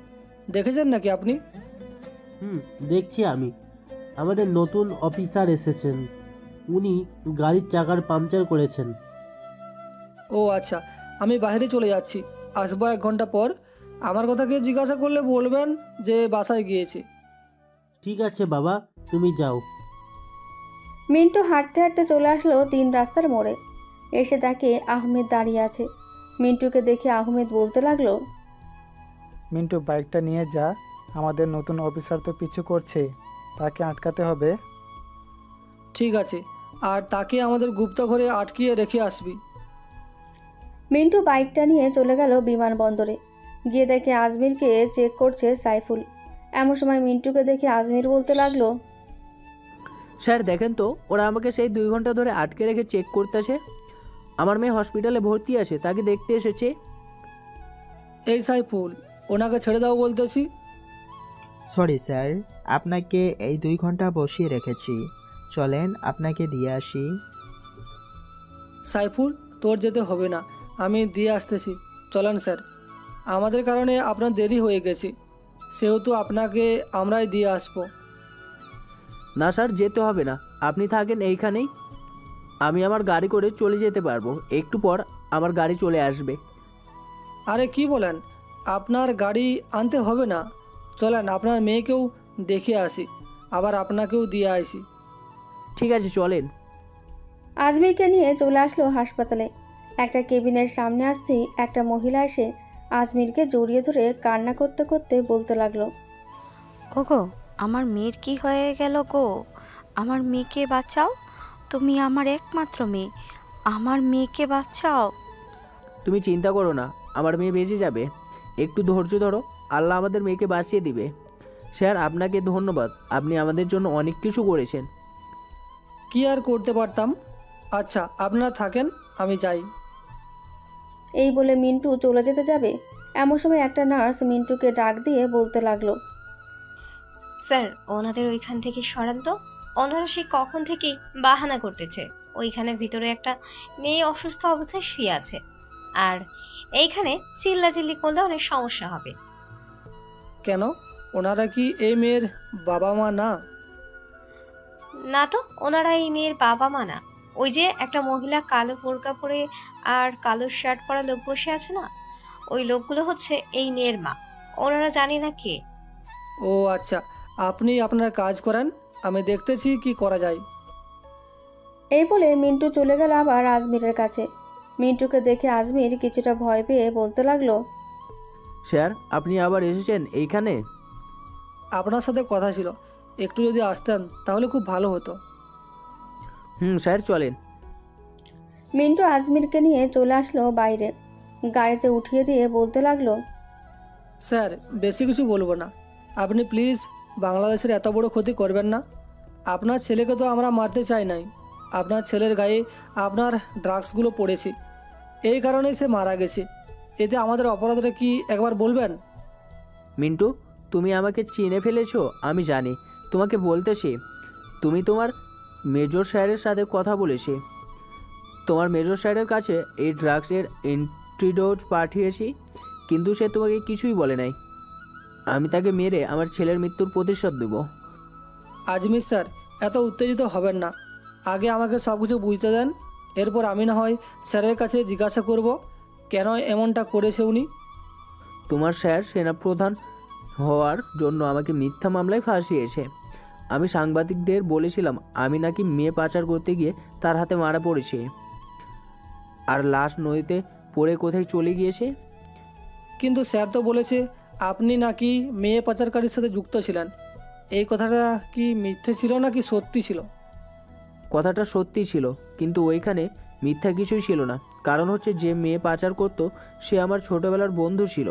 দেখেছেন নাকি আপনি? দেখছি আমি। আমাদের নতুন অফিসার এসেছেন, উনি গাড়ির চাকার পাংচার করেছেন। ও আচ্ছা, আমি বাইরে চলে যাচ্ছি, আসবো 1 ঘন্টা পর। আমার কথা কেউ জিজ্ঞাসা করলে বলবেন যে বাসায় গিয়েছে। ঠিক আছে বাবা, তুমি যাও। মিন্টু হাঁটতে হাঁটতে চলে আসলো 3 রাস্তার মোড়ে। এসে দেখে আহমেদ দাঁড়িয়ে আছে। মিন্টুকে দেখে আহমেদ বলতে লাগলো, মিন্টু বাইকটা নিয়ে যা, আমাদের নতুন অফিসার তো পিছু করছে, তাকে আটকাতে হবে। ঠিক আছে, আর তাকে আমাদের গুপ্ত ঘরে আটকিয়ে রেখে আসবি। মিন্টু বাইকটা নিয়ে চলে গেল বিমানবন্দরে। গিয়ে দেখে আজমিরকে চেক করছে সাইফুল। এমন সময় মিন্টুকে দেখে আজমির বলতে লাগলো, স্যার দেখেন তো, ওরা আমাকে সেই 2 ঘন্টা ধরে আটকে রেখে চেক করতেছে। আমার মেয়ে হসপিটালে ভর্তি আছে, তাকে দেখতে এসেছে। এই সাইফুল, ওনাকে ছেড়ে দাও বলতেছি। সরি স্যার, আপনাকে এই 2 ঘন্টা বসিয়ে রেখেছি, চলেন আপনাকে দিয়ে আসি। সাইফুল, তোর যেতে হবে না, আমি দিয়ে আসতেছি, চলেন স্যার। আমাদের কারণে আপনার দেরি হয়ে গেছে। সেহেতু আপনাকে আমরাই দিয়ে আসবো। না স্যার, যেতে হবে না, আপনি থাকেন এইখানেই। আমি আমার গাড়ি করে চলে যেতে পারবো, একটু পর আমার গাড়ি চলে আসবে। আরে কি বলেন, আপনার গাড়ি আনতে হবে না, চলেন আপনার মেয়েকেও দেখে আসি, আবার আপনাকেও দিয়ে আসি। ঠিক আছে, চলেন। আজমিরকে নিয়ে চলে আসলো হাসপাতালে। একটা কেবিনের সামনে আসতেই একটা মহিলা এসে আজমিরকে জড়িয়ে ধরে কান্না করতে করতে বলতে লাগলো, ওগো, আমার মেয়ের কি হয়ে গেল গো? আমার মেয়েকে বাঁচাও, তুমি আমার একমাত্র মেয়ে, আমার মেয়েকে বাঁচাও। তুমি চিন্তা করো না, আমার মেয়ে বেঁচে যাবে, একটু ধৈর্য ধরো, আল্লাহ আমাদের মেয়েকে বাঁচিয়ে দিবে। স্যার, আপনাকে ধন্যবাদ, আপনি আমাদের জন্য অনেক কিছু করেছেন। কি আর করতে পারতাম। আচ্ছা আপনারা থাকেন, আমি যাই। এই বলে মিন্টু চলে যেতে যাবে, এমন সময় একটা নার্স মিন্টুকে ডাক দিয়ে বলতে লাগলো, স্যার, ওনাদের ওইখান থেকে সরান তো। ওনারা সেই কখন থেকেই বাহানা করতেছে ওইখানে ভিতরে একটা মেয়ে অসুস্থ অবস্থায় শুয়ে আছে, আর এইখানে চিল্লাচিল্লি করলে অনেক সমস্যা হবে। কেন, ওনারা কি এই মেয়ের বাবা মা না? না তো, ওনারা এই মেয়ের বাবা মা না। ওই যে একটা মহিলা কালো বোরকা পরে আর কালো শার্ট পরা লোক বসে আছে না, ওই লোকগুলো হচ্ছে এই মেয়ের মা। ওনারা জানি না কে। ও আচ্ছা, আপনি আপনার কাজ করেন, আমি দেখতেছি কি করা যায়। এই বলে মিন্টু চলে গেল আবার আজমিরের কাছে। মিন্টুকে দেখে আজমির কিছুটা ভয় পেয়ে বলতে লাগলো, স্যার, আপনি আবার এসেছেন এইখানে? আপনার সাথে কথা ছিল, একটু যদি আসতেন তাহলে খুব ভালো হতো। স্যার, চলেন। মিন্টু আজমিরকে নিয়ে চলে আসলো বাইরে, গাড়িতে উঠিয়ে দিয়ে বলতে লাগলো, স্যার বেশি কিছু বলবো না, আপনি প্লিজ বাংলাদেশের এত বড় ক্ষতি করবেন না। আপনার ছেলেকে তো আমরা মারতে চাই নাই, আপনার ছেলের গায়ে আপনার ড্রাগসগুলো পড়েছে, এই কারণেই সে মারা গেছে। এতে আমাদের অপরাধটা কি একবার বলবেন? মিন্টু, তুমি আমাকে চিনে ফেলেছো, আমি জানি। তোমাকে বলতেছি, তুমি তোমার মেজর স্যারের সাথে কথা বলেছি, তোমার মেজর স্যারের কাছে এই ড্রাগসের অ্যান্টিডোট পাঠিয়েছি, কিন্তু সে তোমাকে কিছুই বলে নাই। আমি তাকে মেরে আমার ছেলের মৃত্যুর প্রতিশোধ দেব। আজমির স্যার, এত উত্তেজিত হবেন না, আগে আমাকে সব কিছু বুঝতে দেন, এরপর আমি না হয় স্যারের কাছে জিজ্ঞাসা করব কেন এমনটা করেছে উনি। তোমার স্যার সেনাপ্রধান হওয়ার জন্য আমাকে মিথ্যা মামলায় ফাঁসিয়েছে। আমি সাংবাদিকদের বলেছিলাম আমি নাকি মেয়ে পাচার করতে গিয়ে তার হাতে মারা পড়েছি, আর লাশ নদীতে পড়ে কোথায় চলে গিয়েছে। কিন্তু স্যার তো বলেছে আপনি নাকি মেয়ে পাচারকারীর সাথে যুক্ত ছিলেন, এই কথাটা কি মিথ্যে ছিল নাকি সত্যি ছিল? কথাটা সত্যি ছিল, কিন্তু ওইখানে মিথ্যা কিছুই ছিল না। কারণ হচ্ছে, যে মেয়ে পাচার করতো সে আমার ছোটবেলার বন্ধু ছিল,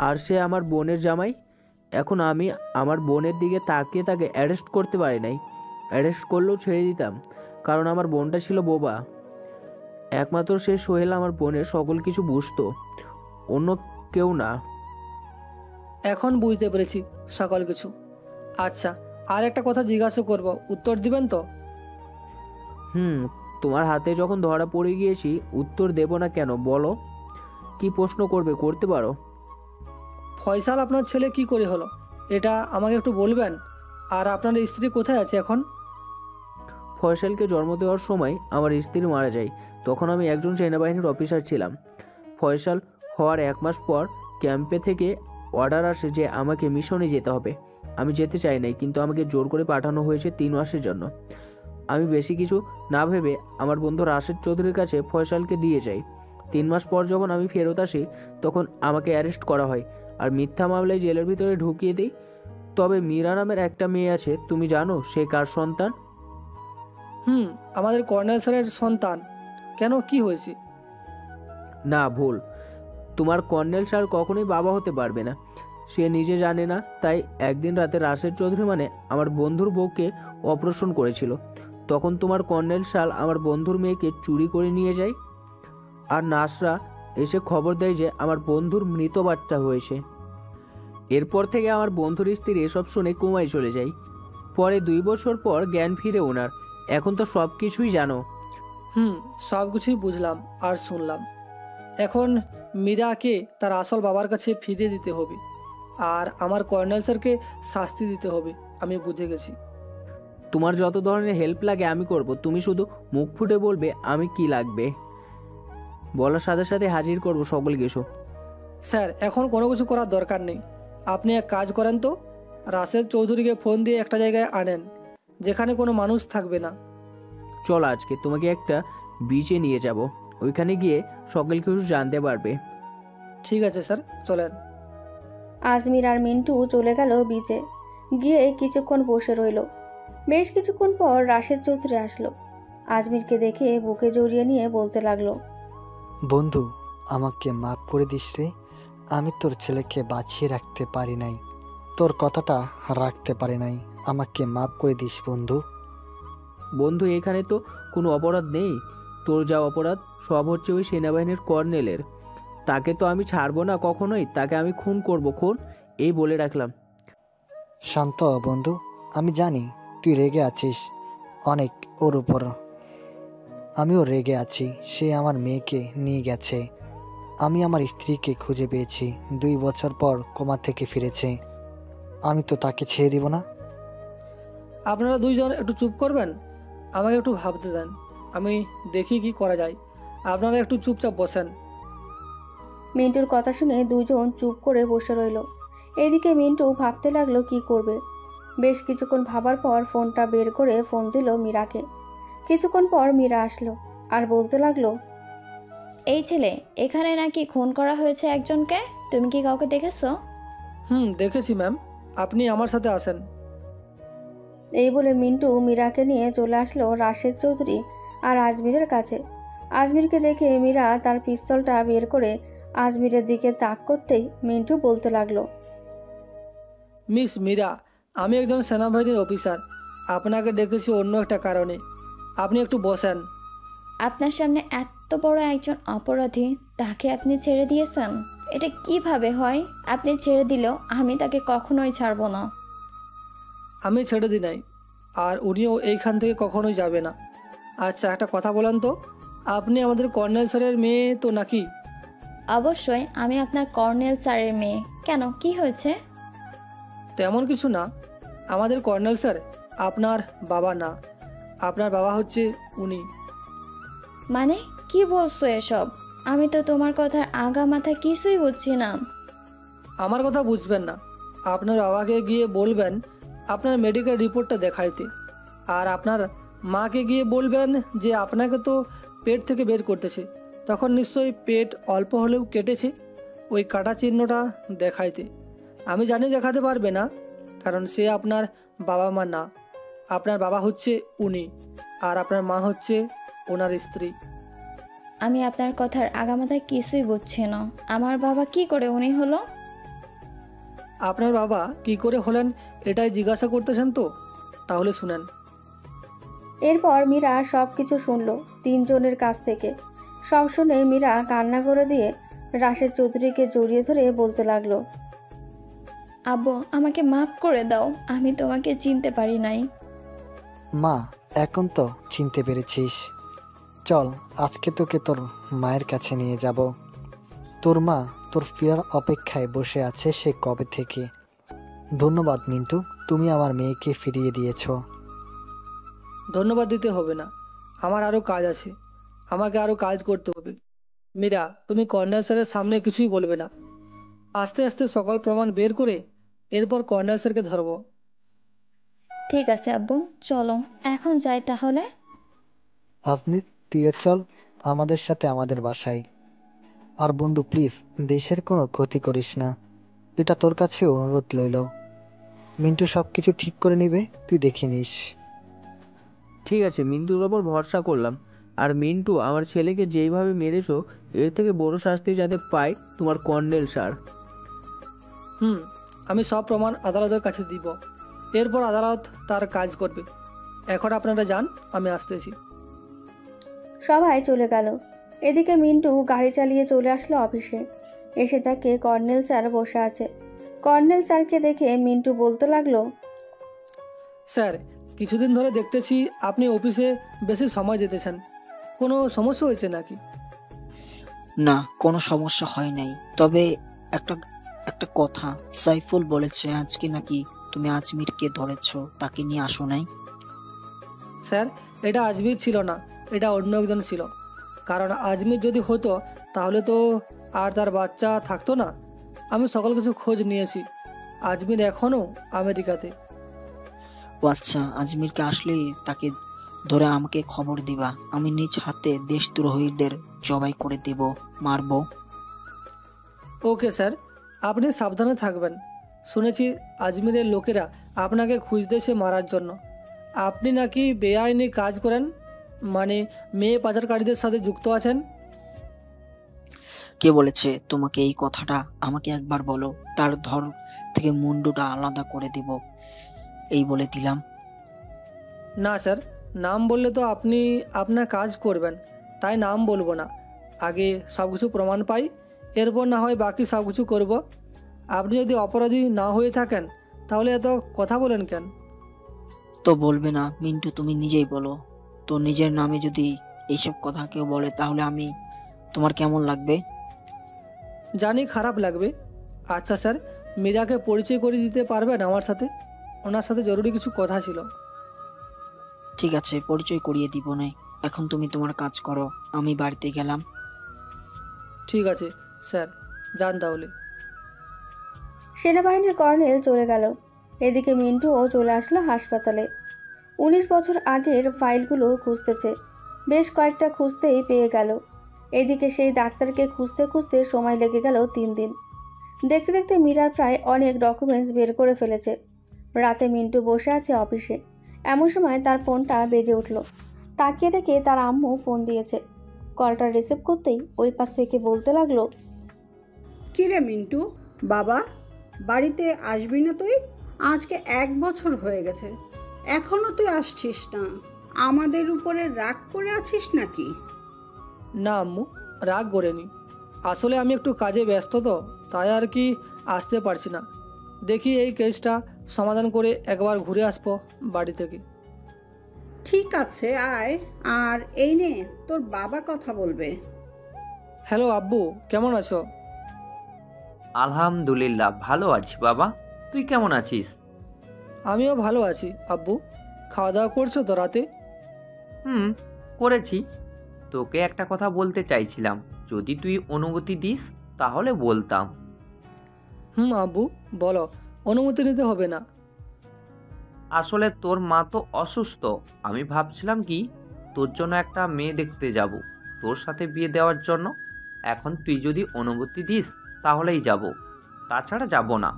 আর সে আমার বোনের জামাই। এখন আমি আমার বোনের দিকে তাকিয়ে তাকে অ্যারেস্ট করতে পারি নাই। অ্যারেস্ট করলেও ছেড়ে দিতাম, কারণ আমার বোনটা ছিল বোবা। একমাত্র সে সোহেল আমার বোনের সকল কিছু বুঝতো, অন্য কেউ না। এখন বুঝতে পেরেছি সকল কিছু। আচ্ছা, আর একটা কথা জিজ্ঞাসা করব, উত্তর দিবেন তো? তোমার হাতে যখন ধরা পড়ে গিয়েছি, উত্তর দেব না কেন, বলো। কি প্রশ্ন করবে, করতে পারো। ফয়সাল আপনার ছেলে কি করে হলো, এটা আমাকে একটু বলবেন? আর আপনার স্ত্রী কোথায় আছে এখন? ফয়সালকে জন্ম দেওয়ার সময় আমার স্ত্রী মারা যায়, তখন আমি একজন সেনাবাহিনীর অফিসার ছিলাম। ফয়সাল হওয়ার 1 মাস পর ক্যাম্পে থেকে অর্ডার আসে যে আমাকে মিশনে যেতে হবে। আমি যেতে চাই নাই, কিন্তু আমাকে জোর করে পাঠানো হয়েছে 3 মাসের জন্য। আমি বেশি কিছু না ভেবে আমার বন্ধু রাশেদ চৌধুরীর কাছে ফয়সালকে দিয়ে যাই। 3 মাস পর যখন আমি ফেরত আসি, তখন আমাকে অ্যারেস্ট করা হয় আর মিথ্যা মামলায় জেলের ভিতরে ঢুকিয়ে দিই। তবে মীরা নামের একটা মেয়ে আছে, তুমি জানো সে কার সন্তান? আমাদের কর্নেল স্যারের সন্তান। কেন, কি হয়েছে? না, ভুল। তোমার কর্নেল স্যার কখনোই বাবা হতে পারবে না, সে নিজে জানে না। তাই একদিন রাতে রাশেদ চৌধুরী মানে আমার বন্ধুর বউকে অপারেশন করেছিল, তখন তোমার কর্নেল স্যার আমার বন্ধুর মেয়েকে চুরি করে নিয়ে যায়, আর নার্সরা এসে খবর দেয় যে আমার বন্ধুর মৃত বাচ্চা হয়েছে। এরপর থেকে আমার বন্ধুর স্ত্রী এসব শুনে কোমায় চলে যায়। পরে 2 বছর পর জ্ঞান ফিরে ওনার। এখন তো সব কিছুই জানো। সব কিছুই বুঝলাম আর শুনলাম। এখন মীরাকে তার আসল বাবার কাছে ফিরিয়ে দিতে হবে। আর আমার কর্নেল স্যারকে শাস্তি দিতে হবে, আমি বুঝে গেছি। তোমার যত ধরনের হেল্প লাগে আমি করব, তুমি শুধু মুখ ফুটে বলবে আমি কি লাগবে, বলার সাথে সাথে হাজির করব সকলকে। এসো। স্যার, এখন কোনো কিছু করার দরকার নেই। আপনি এক কাজ করেন তো, রাসেল চৌধুরীকে ফোন দিয়ে একটা জায়গায় আনেন যেখানে কোনো মানুষ থাকবে না। চল, আজকে তোমাকে একটা বিচে নিয়ে যাব, ওইখানে গিয়ে সকল কিছু জানতে পারবে। ঠিক আছে স্যার, চলেন। আজমির আর মিন্টু চলে গেল বিচে। গিয়ে কিছুক্ষণ বসে রইল। বেশ কিছুক্ষণ পর রাশেদ চৌধুরী আসলো। আজমিরকে দেখে বুকে জড়িয়ে নিয়ে বলতে লাগলো, বন্ধু, আমাকে মাফ করে দিস রে। আমি তোর ছেলেকে বাঁচিয়ে রাখতে পারি নাই, তোর কথাটা রাখতে পারি নাই। আমাকে মাফ করে দিস বন্ধু। বন্ধু, এখানে তো কোনো অপরাধ নেই। তোর যা অপরাধ সব হচ্ছে ওই সেনাবাহিনীর কর্নেলের। তাকে তো আমি ছাড়বো না কখনোই, তাকে আমি খুন করব, খুন, এই বলে রাখলাম। শান্ত হ বন্ধু, আমি জানি তুই রেগে আছিস অনেক ওর উপর। আমিও রেগে আছি, সে আমার মেয়েকে নিয়ে গেছে। আমি আমার স্ত্রীকে খুঁজে পেয়েছি, 2 বছর পর কোমা থেকে ফিরেছে। আমি তো তাকে ছেড়ে দিব না। আপনারা দুইজন একটু চুপ করবেন, আমাকে একটু ভাবতে দেন, আমি দেখি কি করা যায়। আপনারা একটু চুপচাপ বসেন। মিন্টুর কথা শুনে দুজন চুপ করে বসে রইল। এদিকে মিন্টু ভাবতে লাগলো কি করবে। বেশ কিছুক্ষণ ভাবার পর ফোনটা বের করে ফোন দিল মীরাকে। কিছুক্ষণ পর মীরা আসলো আর বলতে লাগলো, এই ছেলে, এখানে নাকি খুন করা হয়েছে একজনকে, তুমি কি কাউকে দেখেছো? দেখেছি ম্যাম, আপনি আমার সাথে আসেন। এই বলে মিন্টু মীরাকে নিয়ে চলে আসলো রাশেদ চৌধুরী আর আজমিরের কাছে। আজমিরকে দেখে মীরা তার পিস্তলটা বের করে আজমিরের দিকে তাক করতেই মিন্টু বলতে লাগলো, মিস মীরা, আমি একজন সেনাবাহিনীর অফিসার, আপনাকে ডেকেছি অন্য একটা কারণে। আপনি একটু বসেন। আপনার সামনে এত বড় একজন অপরাধী, তাকে আপনি ছেড়ে দিয়েছেন? এটা কিভাবে হয়? আপনি ছেড়ে দিলেও আমি তাকে কখনোই ছাড়বো না। আমি ছেড়ে দিই নাই, আর উনিও এইখান থেকে কখনোই যাবে না। আচ্ছা, একটা কথা বলেন তো, আপনি আমাদের কর্নেল স্যারের মেয়ে তো নাকি? অবশ্যই, আমি আপনার কর্নেল স্যারের মেয়ে। কেন, কি হয়েছে? তেমন কিছু না। আমাদের কর্নেল স্যার আপনার বাবা না, আপনার বাবা হচ্ছে উনি। মানে কি বলছো এসব? আমি তো তোমার কথার আগা মাথা কিছুই বুঝছি না। আমার কথা বুঝবেন না, আপনার বাবাকে গিয়ে বলবেন আপনার মেডিকেল রিপোর্টটা দেখাইতে, আর আপনার মাকে গিয়ে বলবেন যে আপনাকে তো পেট থেকে বের করতেছে, তখন নিশ্চয়ই পেট অল্প হলেও কেটেছে, ওই কাটা চিহ্নটা দেখাইতে। আমি জানি দেখাতে পারবে না, কারণ সে আপনার বাবা মা না। আপনার বাবা হচ্ছে উনি, আর আপনার মা হচ্ছে ওনার স্ত্রী। আমি আপনার কথার আগামাথা কিছুই বুঝছি না। আমার বাবা কি করে উনি হলো? আপনার বাবা কি করে হলেন এটাই জিজ্ঞাসা করতেছেন তো? তাহলে শুনেন। এরপর মীরা সব কিছু শুনলো তিনজনের কাছ থেকে। সব শুনে মীরা কান্না করে দিয়ে রাশেদ চৌধুরীকে জড়িয়ে ধরে বলতে লাগলো, আব্বু, আমাকে মাফ করে দাও, আমি তোমাকে চিনতে পারি নাই। মা, এখন তো চিনতে পেরেছিস। চল, আজকে তোকে তোর মায়ের কাছে নিয়ে যাব। তোর মা তোর ফেরার অপেক্ষায় বসে আছে সে কবে থেকে। ধন্যবাদ মিন্টু, তুমি আমার মেয়েকে ফিরিয়ে দিয়েছ। ধন্যবাদ দিতে হবে না, আমার আরও কাজ আছে, আমাকে আরও কাজ করতে হবে। মীরা, তুমি কর্নেল স্যারের সামনে কিছুই বলবে না। আস্তে আস্তে সকল প্রমাণ বের করে এরপর কর্নেল স্যারকে ধরবো। ঠিক আছে আব্বু, চলো এখন যাই তাহলে। আপনি তুইও চল আমাদের সাথে আমাদের বাসায়। আর বন্ধু, প্লিজ দেশের কোনো ক্ষতি করিস না, এটা তোর কাছে অনুরোধ লইল। মিন্টু সব কিছু ঠিক করে নিবে, তুই দেখে নিস। ঠিক আছে, মিন্টুর ওপর ভরসা করলাম। আর মিন্টু, আমার ছেলেকে যেইভাবে মেরেছো এর থেকে বড় শাস্তি যাতে পায় তোমার কর্নেল স্যার। আমি সব প্রমাণ আদালতের কাছে দিব, এরপর আদালত তার কাজ করবে। এখন আপনারা যান, আমি আসতেছি। সবাই চলে গেল। এদিকে মিন্টু গাড়ি চালিয়ে চলে আসলো অফিসে। এসে তাকে কর্নেল স্যার বসে আছে। কর্নেল স্যারকে দেখে মিন্টু বলতে লাগলো, স্যার, কিছুদিন ধরে দেখতেছি আপনি অফিসে বেশি সময় দিতেছেন, কোনো সমস্যা হয়েছে নাকি? না, কোনো সমস্যা হয় নাই, তবে একটা কথা, সাইফুল বলেছে আজকে নাকি তুমি আজমিরকে ধরেছো, তাকে নিয়ে আসো নাই? স্যার, এটা আজমির ছিল না, এটা অন্য একজন ছিল। কারণ আজমির যদি হতো তাহলে তো আর তার বাচ্চা থাকতো না। আমি সকল কিছু খোঁজ নিয়েছি, আজমির এখনও আমেরিকাতে। ও আচ্ছা, আজমিরকে আসলে তাকে ধরে আমাকে খবর দিবা। আমি নিজ হাতে দেশদ্রোহীদের জবাই করে দেব, মারবো। ওকে স্যার, আপনি সাবধানে থাকবেন। শুনেছি আজমিরের লোকেরা আপনাকে খুঁজতেছে মারার জন্য। আপনি নাকি বেআইনি কাজ করেন, মানে মেয়ে পাচারকারীদের সাথে যুক্ত আছেন। কে বলেছে তোমাকে এই কথাটা? আমাকে একবার বলো, তার ধর থেকে মুন্ডুটা আলাদা করে দিব, এই বলে দিলাম। না স্যার, নাম বললে তো আপনি আপনার কাজ করবেন, তাই নাম বলবো না। আগে সব কিছু প্রমাণ পাই, এরপর না হয় বাকি সব কিছু করবো। আপনি যদি অপরাধী না হয়ে থাকেন তাহলে এত কথা বলেন কেন? তো বলবে না মিন্টু, তুমি নিজেই বলো তো, নিজের নামে যদি এইসব কথা কেউ বলে তাহলে আমি তোমার কেমন লাগবে? জানি খারাপ লাগবে। আচ্ছা স্যার, মীরাকে পরিচয় করে দিতে পারবেন আমার সাথে? ওনার সাথে জরুরি কিছু কথা ছিল। ঠিক আছে, পরিচয় করিয়ে দিব না। এখন তুমি তোমার কাজ করো, আমি বাড়িতে গেলাম। ঠিক আছে স্যার, যান তাহলে। সেনাবাহিনীর কর্নেল চলে গেল। এদিকে মিন্টুও চলে আসলো হাসপাতালে। 19 বছর আগের ফাইলগুলো খুঁজতেছে। বেশ কয়েকটা খুঁজতেই পেয়ে গেল। এদিকে সেই ডাক্তারকে খুঁজতে খুঁজতে সময় লেগে গেল 3 দিন। দেখতে দেখতে মীরার প্রায় অনেক ডকুমেন্টস বের করে ফেলেছে। রাতে মিন্টু বসে আছে অফিসে, এমন সময় তার ফোনটা বেজে উঠল। তাকিয়ে দেখে তার আম্মু ফোন দিয়েছে। কলটা রিসিভ করতেই ওই পাশ থেকে বলতে লাগলো, কিরে মিন্টু বাবা, বাড়িতে আসবি না তুই? আজকে 1 বছর হয়ে গেছে, এখনো তুই আসছিস না। আমাদের উপরে রাগ করে আছিস নাকি? না আম্মু, রাগ করেনি। আসলে আমি একটু কাজে ব্যস্ত তো, তাই আর কি আসতে পারছি না। দেখি এই কেসটা সমাধান করে একবার ঘুরে আসবো বাড়ি থেকে। ঠিক আছে, আয়। আর এই নে, তোর বাবা কথা বলবে। হ্যালো আব্বু, কেমন আছো? আলহামদুলিল্লাহ, ভালো আছি বাবা। তুই কেমন আছিস? আমিও ভালো আছি আব্বু। খাওয়া দাওয়া করছো তো রাতে? করেছি। তোকে একটা কথা বলতে চাইছিলাম, যদি তুই অনুমতি দিস তাহলে বলতাম। আব্বু বলো, অনুমতি নিতে হবে না। আসলে তোর মা তো অসুস্থ, আমি ভাবছিলাম কি তোর জন্য একটা মেয়ে দেখতে যাব, তোর সাথে বিয়ে দেওয়ার জন্য। এখন তুই যদি অনুমতি দিস তাহলেই যাব, তাছাড়া যাব না।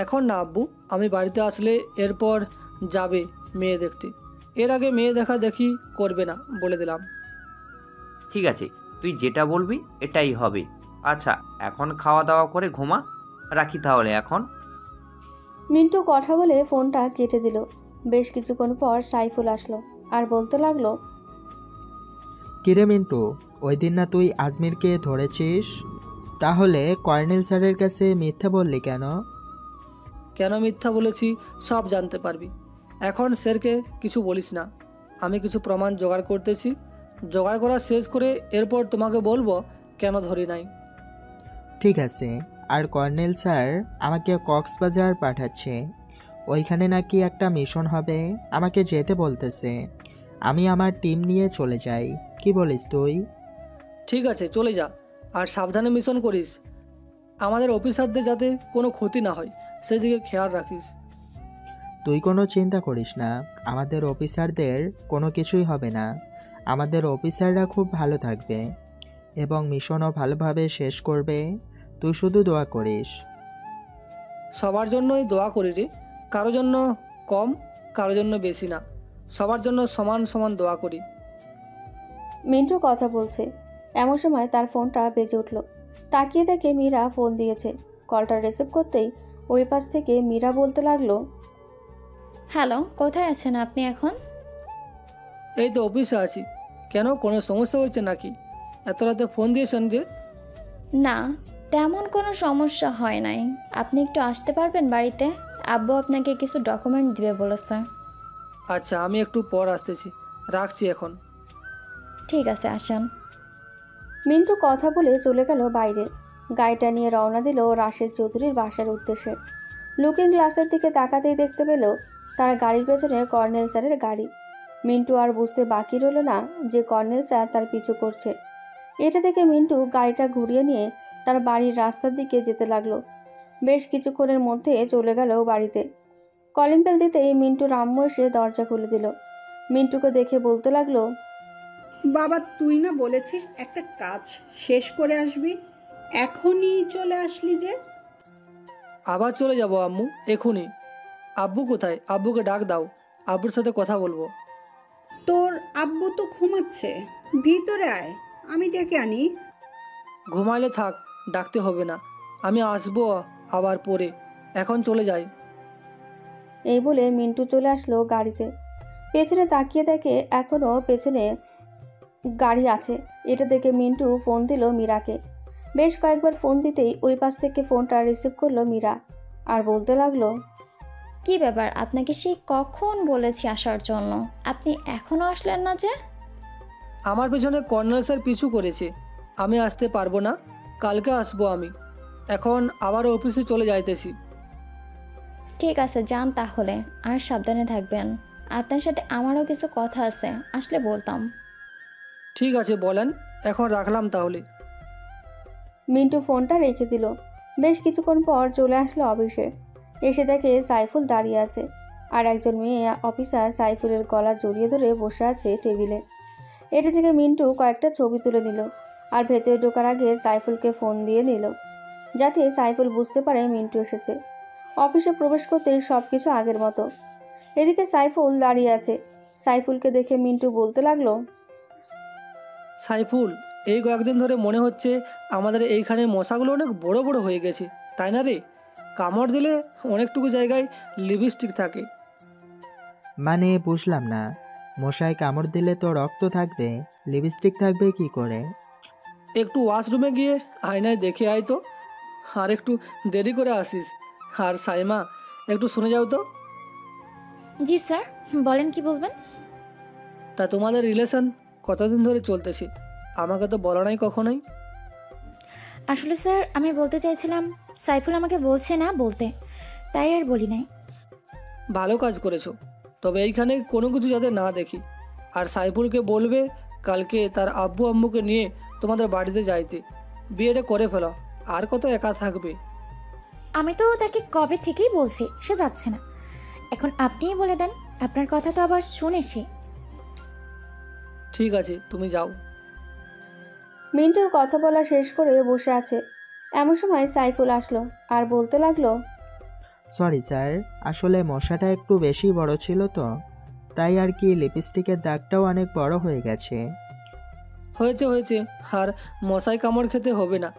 এখন না আব্বু, আমি বাড়িতে আসলে এরপর যাবে মেয়ে দেখতে। এর আগে মেয়ে দেখা দেখি করবে না, বলে দিলাম। ঠিক আছে, তুই যেটা বলবি এটাই হবে। আচ্ছা, এখন খাওয়া দাওয়া করে ঘুমা, রাখি তাহলে এখন। মিন্টু কথা বলে ফোনটা কেটে দিল। বেশ কিছুক্ষণ পর সাইফুল আসলো আর বলতে লাগলো, কিরে মিন্টু, ওই দিন না তুই আজমিরকে ধরেছিস? তাহলে কর্নেল স্যারের কাছে মিথ্যা বললি কেন? কেন মিথ্যা বলেছি সব জানতে পারবি। এখন স্যারকে কিছু বলিস না। আমি কিছু প্রমাণ জোগাড় করতেছি, জোগাড় করা শেষ করে এরপর তোমাকে বলবো কেন ধরি নাই। ঠিক আছে। আর কর্নেল স্যার আমাকে কক্সবাজার পাঠাচ্ছে, ওইখানে নাকি একটা মিশন হবে, আমাকে যেতে বলতেছে। আমি আমার টিম নিয়ে চলে যাই, কি বলিস তুই? ঠিক আছে, চলে যা, আর সাবধানে মিশন করিস। আমাদের অফিসারদের যাতে কোনো ক্ষতি না হয় সেদিকে খেয়াল রাখিস। তুই কোনো চিন্তা করিস না, আমাদের অফিসারদের কোনো কিছুই হবে না। আমাদের অফিসাররা খুব ভালো থাকবে এবং মিশনও ভালোভাবে শেষ করবে। তুই শুধু দোয়া করিস। সবার জন্যই দোয়া করি রে, কারো জন্য কম, কারো জন্য বেশি না, সবার জন্য সমান সমান দোয়া করি। মিন্টু কথা বলছে, এমন সময় তার ফোনটা বেজে উঠল। তাকিয়ে দেখে মীরা ফোন দিয়েছে। কলটা রিসিভ করতেই ওই পাশ থেকে মীরা বলতে লাগলো, হ্যালো, কোথায় আছেন আপনি এখন? এই তো অফিসে আছি। কেন, কোনো সমস্যা হচ্ছে নাকি? এত রাতে ফোন দিয়েছেন যে? না, তেমন কোনো সমস্যা হয় নাই। আপনি একটু আসতে পারবেন বাড়িতে? আব্বু আপনাকে কিছু ডকুমেন্ট দিবে বলেছে। আচ্ছা, আমি একটু পর আসতেছি, রাখছি এখন। ঠিক আছে, আসেন। মিন্টু কথা বলে চলে গেল বাইরে। গাড়িটা নিয়ে রওনা দিল রাশেদ চৌধুরীর বাসার উদ্দেশ্যে। লুকিং গ্লাসের দিকে তাকাতেই দেখতে পেল তার গাড়ির পেছনে কর্নেল স্যারের গাড়ি। মিন্টু আর বুঝতে বাকি রইল না যে কর্নেল স্যার তার পিছু করছে। এটা দেখে মিন্টু গাড়িটা ঘুরিয়ে নিয়ে তার বাড়ির রাস্তার দিকে যেতে লাগলো। বেশ কিছুক্ষণের মধ্যে চলে গেল বাড়িতে। কলিং বেল দিতেই মিন্টুর আম্মু এসে দরজা খুলে দিল। মিন্টুকে দেখে বলতে লাগলো, বাবা তুই না বলেছিস একটা কাজ শেষ করে আসবি, এখনই চলে আসলি যে? আবার চলে যাব আম্মু, এখনই। আব্বু কোথায়? আব্বুকে ডাক দাও, আব্বুর সাথে কথা বলবো। তোর আব্বু তো ঘুমাচ্ছে, ভিতরে আয়, আমি ডেকে আনি। ঘুমাইলে থাক, ডাকতে হবে না, আমি আসবো আবার পরে, এখন চলে যাই। এই বলে মিন্টু চলে আসলো গাড়িতে। পেছনে তাকিয়ে দেখে এখনও পেছনে গাড়ি আছে। এটা দেখে মিন্টু ফোন দিল মীরাকে। বেশ কয়েকবার ফোন দিতেই ওই পাশ থেকে ফোনটা রিসিভ করলো মীরা আর বলতে লাগলো, কি ব্যাপার, আপনাকে সেই কখন বলেছি আসার জন্য, আপনি এখনো আসলেন না যে? আমার পেছনে কর্নেল স্যার পিছু করেছে, আমি আসতে পারবো না, কালকে আসবো আমি। এখন আবার অফিসে চলে যাইতেছি। ঠিক আছে, যান তাহলে, আর সাবধানে থাকবেন। আপনার সাথে আমারও কিছু কথা আছে, আসলে বলতাম। ঠিক আছে বলেন, এখন রাখলাম তাহলে। মিন্টু ফোনটা রেখে দিল। বেশ কিছুক্ষণ পর চলে আসলো অফিসে। এসে দেখে সাইফুল দাঁড়িয়ে আছে আর একজন মেয়ে অফিসার সাইফুলের গলা জড়িয়ে ধরে বসে আছে টেবিলে। এটা থেকে মিন্টু কয়েকটা ছবি তুলে নিল আর ভেতরে ঢোকার আগে সাইফুলকে ফোন দিয়ে নিল যাতে সাইফুল বুঝতে পারে মিন্টু এসেছে। অফিসে প্রবেশ করতেই সব কিছু আগের মতো। এদিকে সাইফুল দাঁড়িয়ে আছে। সাইফুলকে দেখে মিন্টু বলতে লাগলো, সাইফুল, এই কয়েকদিন ধরে মনে হচ্ছে আমাদের এইখানে মশাগুলো অনেক বড় বড় হয়ে গেছে, তাই না রে? কামড় দিলে অনেকটুকু জায়গায় লিপস্টিক থাকে। মানে বুঝলাম না, মশায় কামড় দিলে তো রক্ত থাকবে, লিপস্টিক থাকবে কি করে? একটু ওয়াশরুমে গিয়ে আয়নায় দেখে আয় তো, আর একটু দেরি করে আসিস। আর সাইমা, একটু শুনে যাও তো। জি স্যার, বলেন কি বলবেন? তা তোমাদের রিলেশন কতদিন ধরে চলতেছে? আমাকে তো বলো নাই কখনোই। আসলে স্যার আমি বলতে চাইছিলাম, সাইফুল আমাকে বলছে না বলতে, তাই আর বলি নাই। ভালো কাজ করেছো, তবে এইখানে কোনো কিছু যাতে না দেখি। আর সাইফুলকে বলবে কালকে তার আব্বু আম্মুকে নিয়ে তোমাদের বাড়িতে যাইতে, বিয়েটা করে ফেলো, আর কত একা থাকবে। আমি তো তাকে কবে থেকেই বলছি, সে যাচ্ছে না। এখন আপনিই বলে দেন, আপনার কথা তো আবার শুনে সে। ঠিক আছে, তুমি যাও। মিন্টুর কথা বলা শেষ করে বসে আছে। এমন সময় সাইফুল আসলো আর বলতে লাগলো, সরি স্যার, আসলে মশাটা একটু বেশি বড় ছিল তো, তাই আর কি, লিপস্টিকের দাগটাও অনেক বড় হয়ে গেছে। হয়েছে হয়েছে, আর মশাই কামড় খেতে হবে না।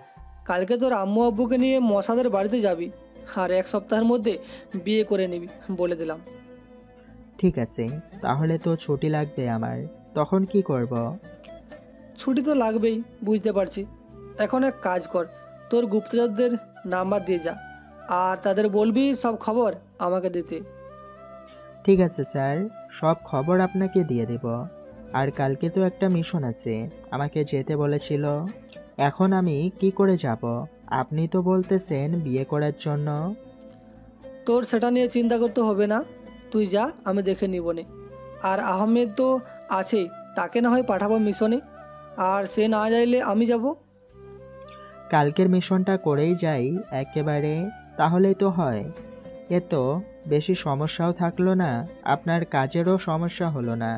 কালকে তোর আম্মু আব্বুকে নিয়ে মশাদের বাড়িতে যাবি, আর এক সপ্তাহের মধ্যে বিয়ে করে নিবি, বলে দিলাম। ঠিক আছে, তাহলে তো ছুটি লাগবে আমার, তখন কি করব? ছুটি তো লাগবেই, বুঝতে পারছি। এখন এক কাজ কর, তোর গুপ্তচরদের নাম্বার দিয়ে যা, আর তাদের বলবি সব খবর আমাকে দিতে। ঠিক আছে স্যার, সব খবর আপনাকে দিয়ে দেব। আর কালকে তো একটা মিশন আছে, আমাকে যেতে বলেছিল। এখন আমি কি করে যাব? আপনি তো বলতেছেন বিয়ে করার জন্য। তোর সেটা নিয়ে চিন্তা করতে হবে না, তুই যা, আমি দেখে নিব নে। আর আহমেদ তো আছেই, তাকে না হয় পাঠাবো মিশনে, আর সে না যাইলে আমি যাব। কালকের মিশনটা করেই যাই একেবারে, তাহলেই তো হয়। এ তো বেশি সমস্যাও থাকলো না, আপনার কাজেরও সমস্যা হলো না।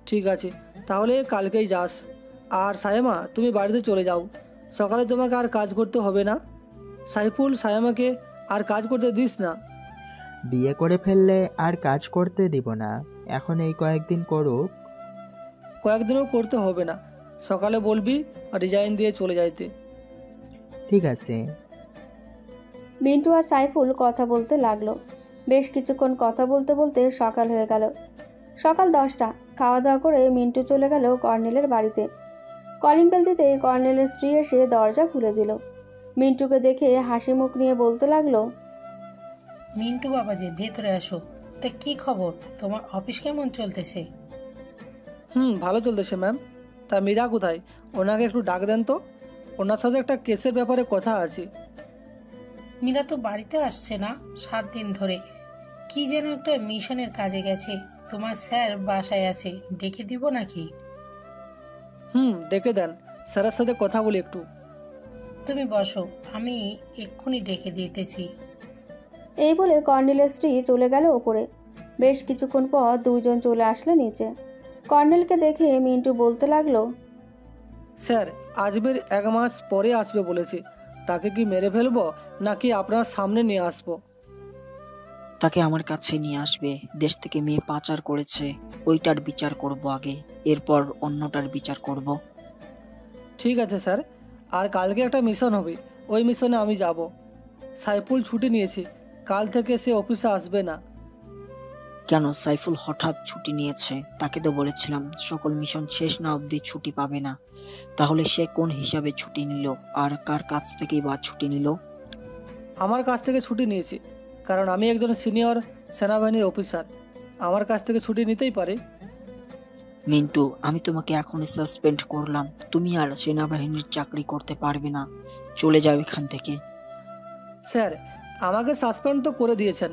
ঠিক আছে, তাহলে কালকেই যাস। আর সায়েমা, তুমি বাড়িতে চলে যাও, সকালে তোমাকে আর কাজ করতে হবে না। সাইফুল, সায়েমাকে আর কাজ করতে দিস না। বিয়ে করে ফেললে আর কাজ করতে দিব না, এখন এই কয়েকদিন করুক। কয়েকদিনও করতে হবে না, সকালে বলবি রিজাইন দিয়ে চলে যাইতে। ঠিক আছে। মিন্টু আর সাইফুল কথা বলতে লাগলো। বেশ কিছুক্ষণ কথা বলতে বলতে সকাল হয়ে গেল। সকাল 10টা। খাওয়া দাওয়া করে মিন্টু চলে গেল কর্নেলের বাড়িতে। কলিং বেল দিতে কর্নেলের স্ত্রী এসে দরজা খুলে দিল। মিন্টুকে দেখে হাসি মুখ নিয়ে বলতে লাগলো, মিন্টু বাবাজি, ভেতরে আসো। তা কি খবর, তোমার অফিস কেমন চলতেছে? ভালো চলতেছে ম্যাম। তা মীরা কোথায়? ওনাকে একটু ডাক দেন তো, ওনার সাথে একটা কেসের ব্যাপারে কথা আছে। মীরা তো বাড়িতে আসছে না 7 দিন ধরে। কি যেন একটা মিশনের কাজে গেছে। তোমার স্যার বাসায় আছে, ডেকে দিব নাকি? ডেকে দেন, স্যারের সাথে কথা বলি একটু। তুমি বসো, আমি এক্ষুনি ডেকে দিতেছি। এই বলে কর্নেলের স্ত্রী চলে গেল ওপরে। বেশ কিছুক্ষণ পর দুইজন চলে আসলো নিচে। কর্নেলকে দেখে মিন্টু বলতে লাগলো, স্যার আজমের 1 মাস পরে আসবে বলেছে, তাকে কি মেরে ফেলবো নাকি আপনার সামনে নিয়ে আসবো? তাকে আমার কাছে নিয়ে আসবে। দেশ থেকে মেয়ে পাচার করেছে, ওইটার বিচার করব আগে, এরপর অন্যটার বিচার করব। ঠিক আছে স্যার, আর কালকে একটা মিশন হবে, ওই মিশনে আমি যাব। সাইফুল ছুটি নিয়েছে, কাল থেকে সে অফিসে আসবে না। কেন সাইফুল হঠাৎ ছুটি নিয়েছে? তাকে তো বলেছিলাম সকল মিশন শেষ না অবধি ছুটি পাবে না। তাহলে সে কোন হিসাবে ছুটি নিল, আর কার কাছ থেকেই বা ছুটি নিল? আমার কাছ থেকে ছুটি নিয়েছে, কারণ আমি একজন সিনিয়র সেনাবাহিনীর অফিসার, আমার কাছ থেকে ছুটি নিতেই পারে। মিন্টু, আমি তোমাকে এখনই সাসপেন্ড করলাম। তুমি আর সেনাবাহিনীর চাকরি করতে পারবে না। চলে যাও এখান থেকে। স্যার আমাকে সাসপেন্ড তো করে দিয়েছেন,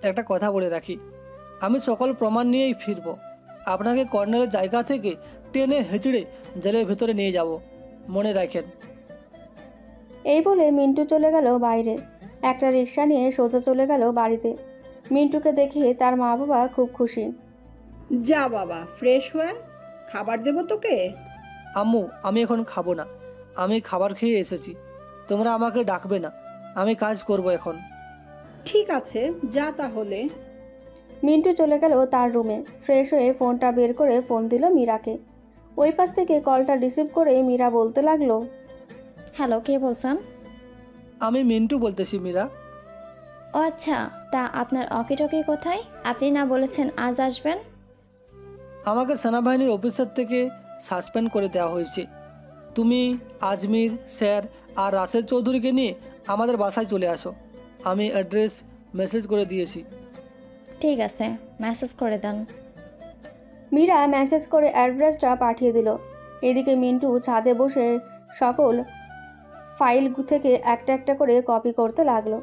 একটা কথা বলে রাখি, আমি সকল প্রমাণ নিয়েই ফিরব। আপনাকে কর্নেলের জায়গা থেকে টেনে হেঁচড়ে জেলের ভেতরে নিয়ে যাব, মনে রাখেন। এই বলে মিন্টু চলে গেল বাইরে। একটা রিক্সা নিয়ে সোজা চলে গেল বাড়িতে। মিন্টুকে দেখে তার মা বাবা খুব খুশি। যা বাবা, ফ্রেশ হয়ে খাবার দেবো তোকে। আম্মু আমি এখন খাবো না, আমি খাবার খেয়ে এসেছি, তোমরা আমাকে ডাকবে না, আমি কাজ করব এখন। ঠিক আছে, যা তাহলে। মিন্টু চলে গেল তার রুমে। ফ্রেশ হয়ে ফোনটা বের করে ফোন দিল মীরাকে। ওই পাশ থেকে কলটা রিসিভ করে মীরা বলতে লাগলো, হ্যালো, কে বলছেন? আমি মিন্টু বলতেছি মীরা। ও আচ্ছা, তা আপনার অকিটকি কোথায়? আপনি না বলেছেন আজ আসবেন? আমাকে সেনাবাহিনীর অফিসার থেকে সাসপেন্ড করে দেওয়া হয়েছে। তুমি আজমির স্যার আর রাশেদ চৌধুরীকে নিয়ে আমাদের বাসায় চলে আসো, আমি অ্যাড্রেস মেসেজ করে দিয়েছি। ঠিক আছে, মেসেজ করে দেন। মীরা মেসেজ করে অ্যাড্রেসটা পাঠিয়ে দিল। এদিকে মিন্টু ছাদে বসে সকল ফাইল থেকে একটা একটা করে কপি করতে লাগলো।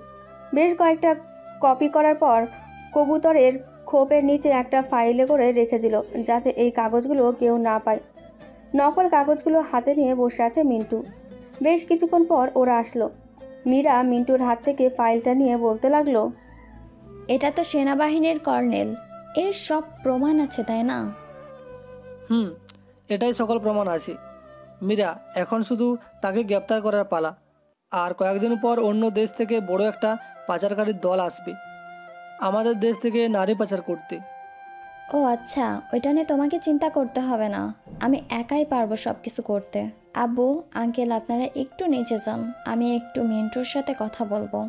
বেশ কয়েকটা কপি করার পর কবুতরের খোপের নিচে একটা ফাইলে করে রেখে দিল, যাতে এই কাগজগুলো কেউ না পায়। নকল কাগজগুলো হাতে নিয়ে বসে আছে মিন্টু। বেশ কিছুক্ষণ পর ওরা আসলো। মীরা মিন্টুর হাত থেকে ফাইলটা নিয়ে বলতে লাগলো, এটা তো সেনাবাহিনীর কর্নেল, এর সব প্রমাণ আছে তাই না? এটাই সকল প্রমাণ আছে মীরা, এখন শুধু তাকে গ্রেপ্তার করার পালা। আর কয়েকদিন পর অন্য দেশ থেকে বড় একটা পাচারকারীর দল আসবে আমাদের দেশ থেকে নারী পাচার করতে। ও আচ্ছা, ওইটা নিয়ে তোমাকে চিন্তা করতে হবে না, আমি একাই পারবো সব কিছু করতে। আব্বু আঙ্কেল আপনারা একটু নিচে যান, আমি একটু মিন্টুর সাথে কথা বলবো।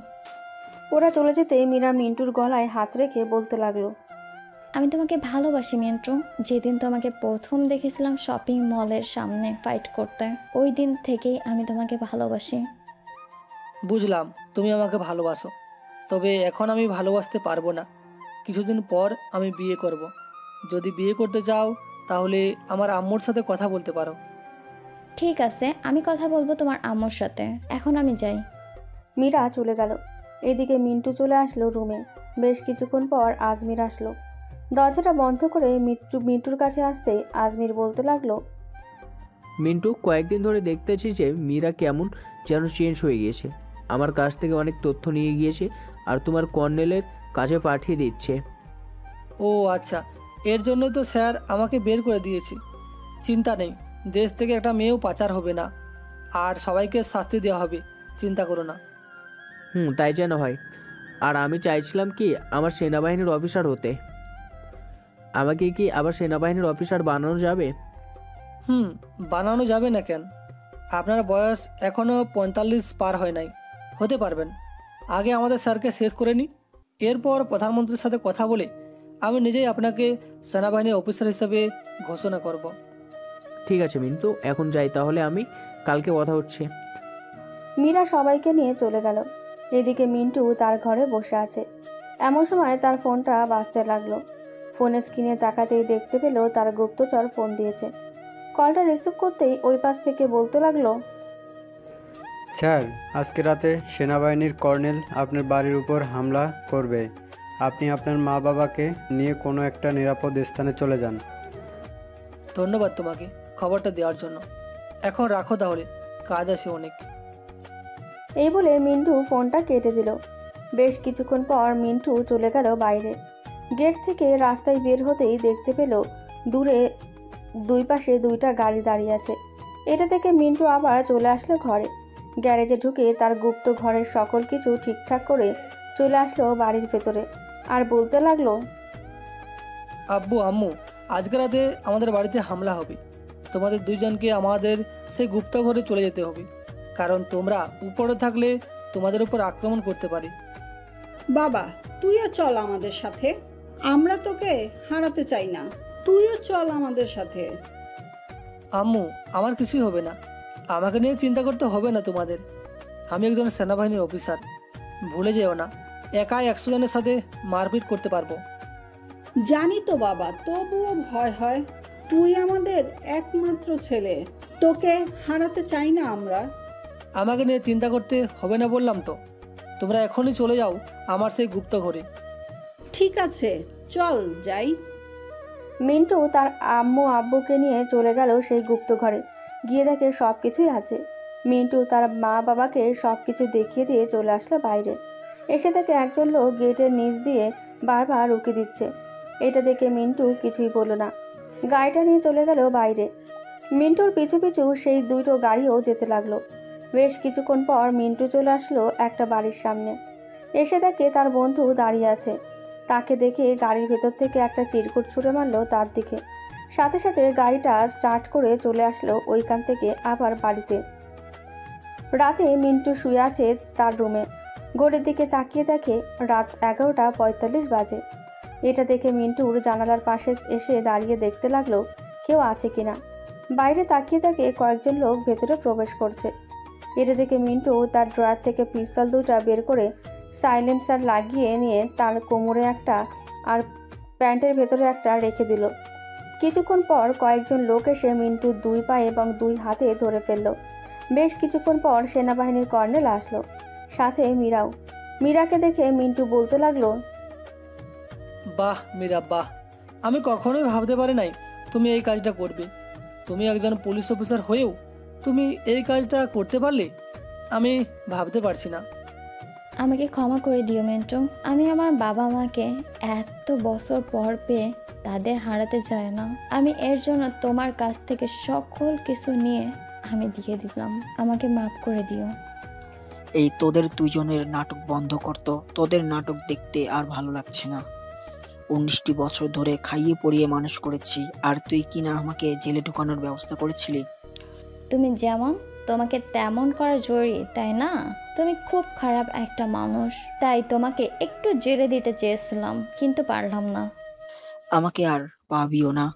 ওরা চলে যেতে মীরা মিন্টুর গলায় হাত রেখে বলতে লাগলো, আমি তোমাকে ভালোবাসি মিন্টু। যেদিন তোমাকে প্রথম দেখেছিলাম শপিং মলের সামনে ফাইট করতে, ওই দিন থেকেই আমি তোমাকে ভালোবাসি। বুঝলাম তুমি আমাকে ভালোবাসো, তবে এখন আমি ভালোবাসতে পারবো না। কিছুদিন পর আমি বিয়ে করব। যদি বিয়ে করতে চাও তাহলে আমার আম্মুর সাথে কথা বলতে পারো। ঠিক আছে, আমি কথা বলবো তোমার আম্মুর সাথে। এখন আমি যাই। মীরা চলে গেল। এদিকে মিন্টু চলে আসলো রুমে। বেশ কিছুক্ষণ পর আজমির আসলো। দরজাটা বন্ধ করে মিন্টুর কাছে আসতেই আজমির বলতে লাগলো, মিন্টু, কয়েকদিন ধরে দেখতেছি যে মীরা কেমন যেন চেঞ্জ হয়ে গিয়েছে। আমার কাছ থেকে অনেক তথ্য নিয়ে গিয়েছে আর তোমার কর্নেলের কাছে পাঠিয়ে দিচ্ছে। ও আচ্ছা, এর জন্য তো স্যার আমাকে বের করে দিয়েছে। চিন্তা নেই, দেশ থেকে একটা মেয়েও পাচার হবে না, আর সবাইকে শাস্তি দেওয়া হবে, চিন্তা করো না। তাই যেন হয়। আর আমি চাইছিলাম কি আমার সেনাবাহিনীর অফিসার হতে। আমাকে কি আবার সেনাবাহিনীর অফিসার বানানো যাবে? বানানো যাবে না কেন? আপনার বয়স এখনও 45 পার হয় নাই, হতে পারবেন। আগে আমাদের স্যারকে শেষ করে নিই, এরপর প্রধানমন্ত্রীর সাথে কথা বলে আমি নিজেই আপনাকে সেনাবাহিনীর অফিসার হিসেবে ঘোষণা করব। ঠিক আছে মিন্টু, এখন যাই তাহলে, আমি কালকে কথা হচ্ছে। মীরা সবাইকে নিয়ে চলে গেল। এদিকে মিন্টু তার ঘরে বসে আছে। এমন সময় তার ফোনটা বাজতে লাগলো। ফোনের স্ক্রিনে তাকাতেই দেখতে পেল তার গুপ্তচর ফোন দিয়েছে। কলটা রিসিভ করতেই ওই পাশ থেকে বলতে লাগলো, স্যার, আজকে রাতে সেনাবাহিনীর কর্নেল আপনার বাড়ির উপর হামলা করবে। আপনি আপনার মা বাবাকে নিয়ে কোনো একটা নিরাপদ স্থানে চলে যান। ধন্যবাদ তোমাকে খবরটা দেওয়ার জন্য। এখন রাখো তাহলে, কাজ আছে অনেক। এই বলে মিন্টু ফোনটা কেটে দিল। বেশ কিছুক্ষণ পর মিন্টু চলে গেল বাইরে। গেট থেকে রাস্তায় বের হতেই দেখতে পেল দূরে দুই পাশে দুইটা গাড়ি দাঁড়িয়ে আছে। এটা থেকে মিন্টু আবার চলে আসলো ঘরে। গ্যারেজে ঢুকে তার গুপ্ত ঘরের সকল কিছু ঠিকঠাক করে চলে আসলো বাড়ির ভেতরে, আর বলতে লাগলো, আব্বু আম্মু, আজকে রাতে আমাদের বাড়িতে হামলা হবে। তোমাদের দুইজনকে আমাদের সেই গুপ্ত ঘরে চলে যেতে হবে, কারণ তোমরা উপরে থাকলে তোমাদের উপর আক্রমণ করতে পারে। বাবা, তুইও চল আমাদের সাথে। আমরা তোকে হারাতে চাই না, তুইও চল আমাদের সাথে। আম্মু, আমার কিছুই হবে না, আমাকে নিয়ে চিন্তা করতে হবে না তোমাদের। আমি একজন সেনাবাহিনীর অফিসার, ভুলে যেও না। একাই 100 জনের সাথে মারপিট করতে পারবো। জানি তো বাবা, তবুও ভয় হয়। তুই আমাদের একমাত্র ছেলে, তোকে হারাতে চাই না আমরা। আমাকে নিয়ে চিন্তা করতে হবে না বললাম তো। তোমরা এখনই চলে যাও আমার সেই গুপ্ত ঘরে। ঠিক আছে, চল যাই। মিন্টু তার আম্মু আব্বুকে নিয়ে চলে গেল সেই গুপ্ত ঘরে। গিয়ে দেখে সব কিছুই আছে। মিন্টু তার মা বাবাকে সব কিছু দেখিয়ে দিয়ে চলে আসলো বাইরে। এসে থেকে একজন লোক গেটের নিচ দিয়ে বারবার রুকে দিচ্ছে। এটা দেখে মিন্টু কিছুই বলল না, গাড়িটা নিয়ে চলে গেল বাইরে। মিন্টুর পিছু পিছু সেই দুটো গাড়িও যেতে লাগলো। বেশ কিছুক্ষণ পর মিন্টু চলে আসলো একটা বাড়ির সামনে। এসে দেখে তার বন্ধু দাঁড়িয়ে আছে। তাকে দেখে গাড়ির ভেতর থেকে একটা চিরকুট ছুঁড়ে মারলো তার দিকে। সাথে সাথে গাড়িটা স্টার্ট করে চলে আসলো ওইখান থেকে আবার বাড়িতে। রাতে মিন্টু শুয়ে আছে তার রুমে। ঘড়ির দিকে তাকিয়ে দেখে রাত 11:45 বাজে। এটা দেখে মিন্টুর জানালার পাশে এসে দাঁড়িয়ে দেখতে লাগলো কেউ আছে কিনা। বাইরে তাকিয়ে দেখে কয়েকজন লোক ভেতরে প্রবেশ করছে। এটা দেখে মিন্টু তার ড্রয়ার থেকে পিস্তল দুটা বের করে সাইলেন্সার লাগিয়ে নিয়ে তার কোমরে একটা আর প্যান্টের ভেতরে একটা রেখে দিল। কিছুক্ষণ পর কয়েকজন লোক এসে মিন্টুর 2 পা এবং 2 হাতে ধরে ফেলল। বেশ কিছুক্ষণ পর সেনাবাহিনীর কর্নেল আসলো, সাথে মীরাও। মীরাকে দেখে মিন্টু বলতে লাগলো, বাহ মীরা বাহ, আমি কখনোই ভাবতে পারি নাই তুমি এই কাজটা করবে। তুমি একজন পুলিশ অফিসার হয়েও তুমি এই কাজটা করতে পারলে, আমি ভাবতে পারছি না। আমাকে ক্ষমা করে দিও মিন্টু। আমি আমার বাবা মাকে এত বছর পর পেয়ে তাদের হারাতে চাই না। আমি এর জন্য তোমার কাছ থেকে সকল কিছু নিয়ে আমি দিয়ে দিলাম। আমাকে মাফ করে দিও। এই তোদের দুজনের নাটক বন্ধ করতো। তোদের নাটক দেখতে আর ভালো লাগছে না। 19টি বছর ধরে খাইয়ে পরিয়ে মানুষ করেছি, আর তুই কিনা আমাকে জেলে ঢোকানোর ব্যবস্থা করেছিলি। তুমি যেমন তোমাকে তেমন করা জরুরি, তাই না? তুমি খুব খারাপ একটা মানুষ, তাই তোমাকে একটু জেলে দিতে চেয়েছিলাম, কিন্তু পারলাম না। আমাকে আর পাবিও না।